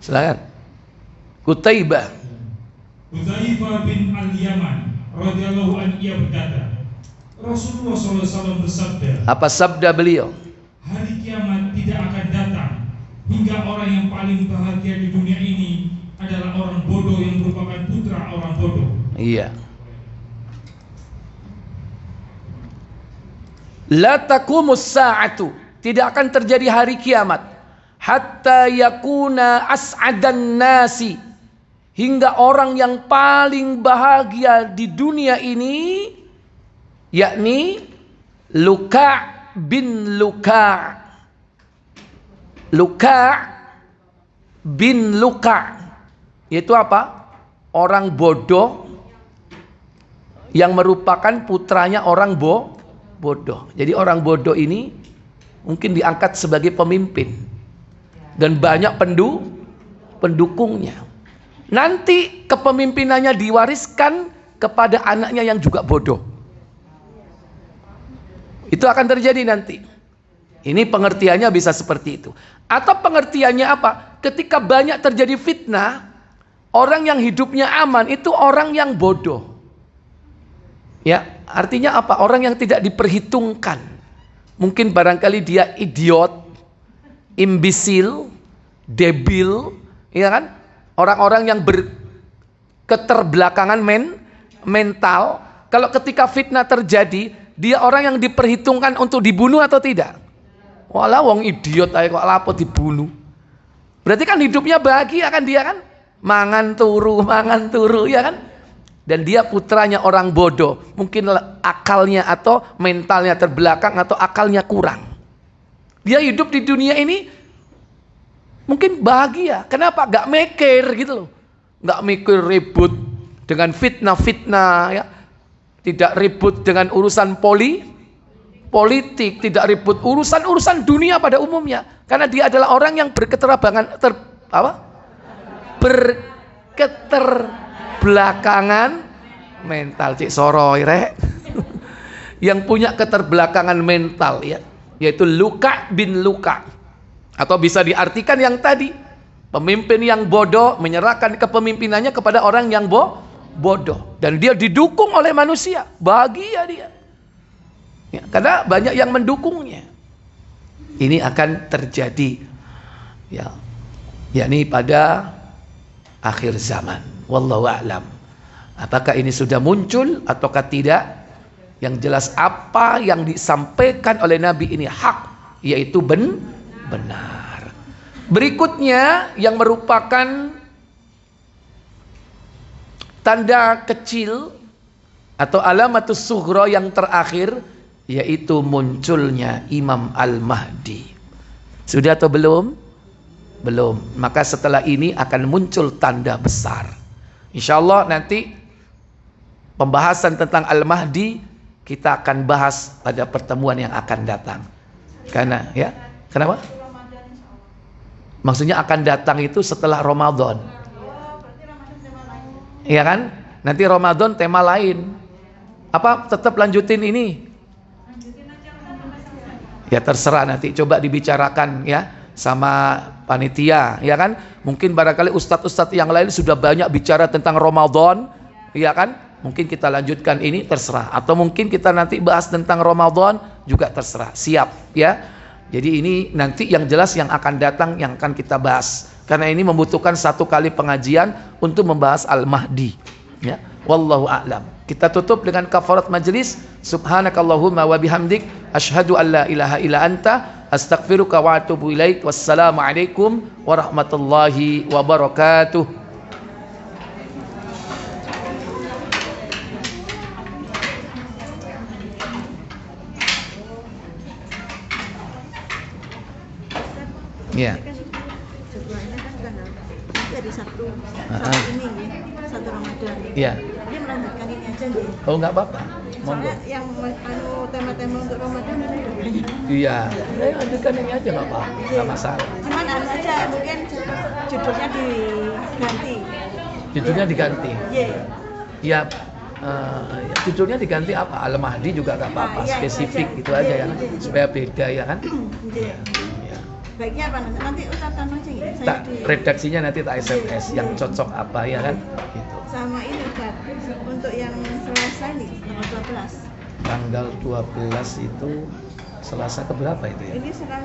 Silakan. Qutaibah. Hudzaifah bin Al-Yaman radhiyallahu anhu ia berkata, Rasulullah SAW bersabda, Apa sabda beliau? hari kiamat tidak akan datang hingga orang yang paling bahagia di dunia ini adalah orang bodoh yang merupakan putra orang bodoh. Iya. La taqumus sa'atu, tidak akan terjadi hari kiamat hatta yakuna as'adan nasi, hingga orang yang paling bahagia di dunia ini yakni Luka' bin Luka'. Luka' bin Luka', yaitu apa? Orang bodoh yang merupakan putranya orang bodoh. Jadi orang bodoh ini mungkin diangkat sebagai pemimpin dan banyak pendukungnya. Nanti kepemimpinannya diwariskan kepada anaknya yang juga bodoh. Itu akan terjadi nanti. Ini pengertiannya bisa seperti itu. Atau pengertiannya apa? Ketika banyak terjadi fitnah, orang yang hidupnya aman itu orang yang bodoh. Ya, artinya apa? Orang yang tidak diperhitungkan. Mungkin barangkali dia idiot, imbisil, debil, ya kan? Orang-orang yang berketerbelakangan mental. Kalau ketika fitnah terjadi, dia orang yang diperhitungkan untuk dibunuh atau tidak? Walah wong idiot aja kok lapo dibunuh. Berarti kan hidupnya bahagia kan dia kan? Mangan turu ya kan? Dan dia putranya orang bodoh. Mungkin akalnya atau mentalnya terbelakang atau akalnya kurang. Dia hidup di dunia ini mungkin bahagia. Kenapa? Gak mikir gitu loh. Gak mikir ribut dengan fitnah-fitnah ya. Tidak ribut dengan urusan politik, tidak ribut urusan dunia pada umumnya. Karena dia adalah orang yang berketerbelakangan mental, cik soroy rek. Yang punya keterbelakangan mental ya, yaitu Luka' bin Luka'. Atau bisa diartikan yang tadi, pemimpin yang bodoh menyerahkan kepemimpinannya kepada orang yang bodoh, dan dia didukung oleh manusia, bahagia dia. Ya, karena banyak yang mendukungnya. Ini akan terjadi ya, yakni pada akhir zaman. Wallahu a'lam. Apakah ini sudah muncul ataukah tidak? Yang jelas apa yang disampaikan oleh Nabi ini hak, yaitu benar. Berikutnya yang merupakan tanda kecil atau alamatus sughra yang terakhir, yaitu munculnya Imam Al-Mahdi. Sudah atau belum? Belum. Maka setelah ini akan muncul tanda besar. InsyaAllah nanti pembahasan tentang Al-Mahdi kita akan bahas pada pertemuan yang akan datang. Karena ya, kenapa? Maksudnya akan datang itu setelah Ramadan. Iya kan? Nanti Ramadan tema lain. Apa tetap lanjutin ini? Ya terserah, nanti coba dibicarakan ya sama panitia, ya kan? Mungkin barangkali ustadz-ustadz yang lain sudah banyak bicara tentang Ramadan, ya kan? Mungkin kita lanjutkan ini, terserah. Atau mungkin kita nanti bahas tentang Ramadan juga terserah. Siap ya. Jadi ini nanti yang jelas yang akan datang yang akan kita bahas. Karena ini membutuhkan 1 kali pengajian untuk membahas Al-Mahdi. Ya. Wallahu a'lam. Kita tutup dengan kafarat majlis. Subhanakallahumma wa bihamdik asyhadu an la ilaha illa anta astaghfiruka wa atubu ilaik. Wassalamualaikum warahmatullahi wabarakatuh. Ya. Jadwalnya kan tanggal dari Sabtu ini ya, 1 Ramadan. Iya. Dia melanjutkan ini aja nih. Oh nggak apa-apa. Monggo. Soalnya yang tema-tema untuk Ramadan ada banyak. Iya. Lanjutkan ini aja nggak apa-apa. Nggak masalah. Cuman anu aja mungkin judulnya diganti. Judulnya diganti. Iya. Ya, ya, judulnya diganti apa? Al-Mahdi juga nggak apa-apa. Iya, Spesifik aja. gitu aja Iya, ya kan? iya. Supaya beda ya kan? Iya. Ya. Baiknya apa nanti ucapkan aja ya. Tak, redaksinya nanti tak SMS yang cocok apa ya kan? Gitu. Sama ini Ustaz, untuk yang Selasa ini tanggal 12. Tanggal 12 itu Selasa keberapa itu ya? Ini Selasa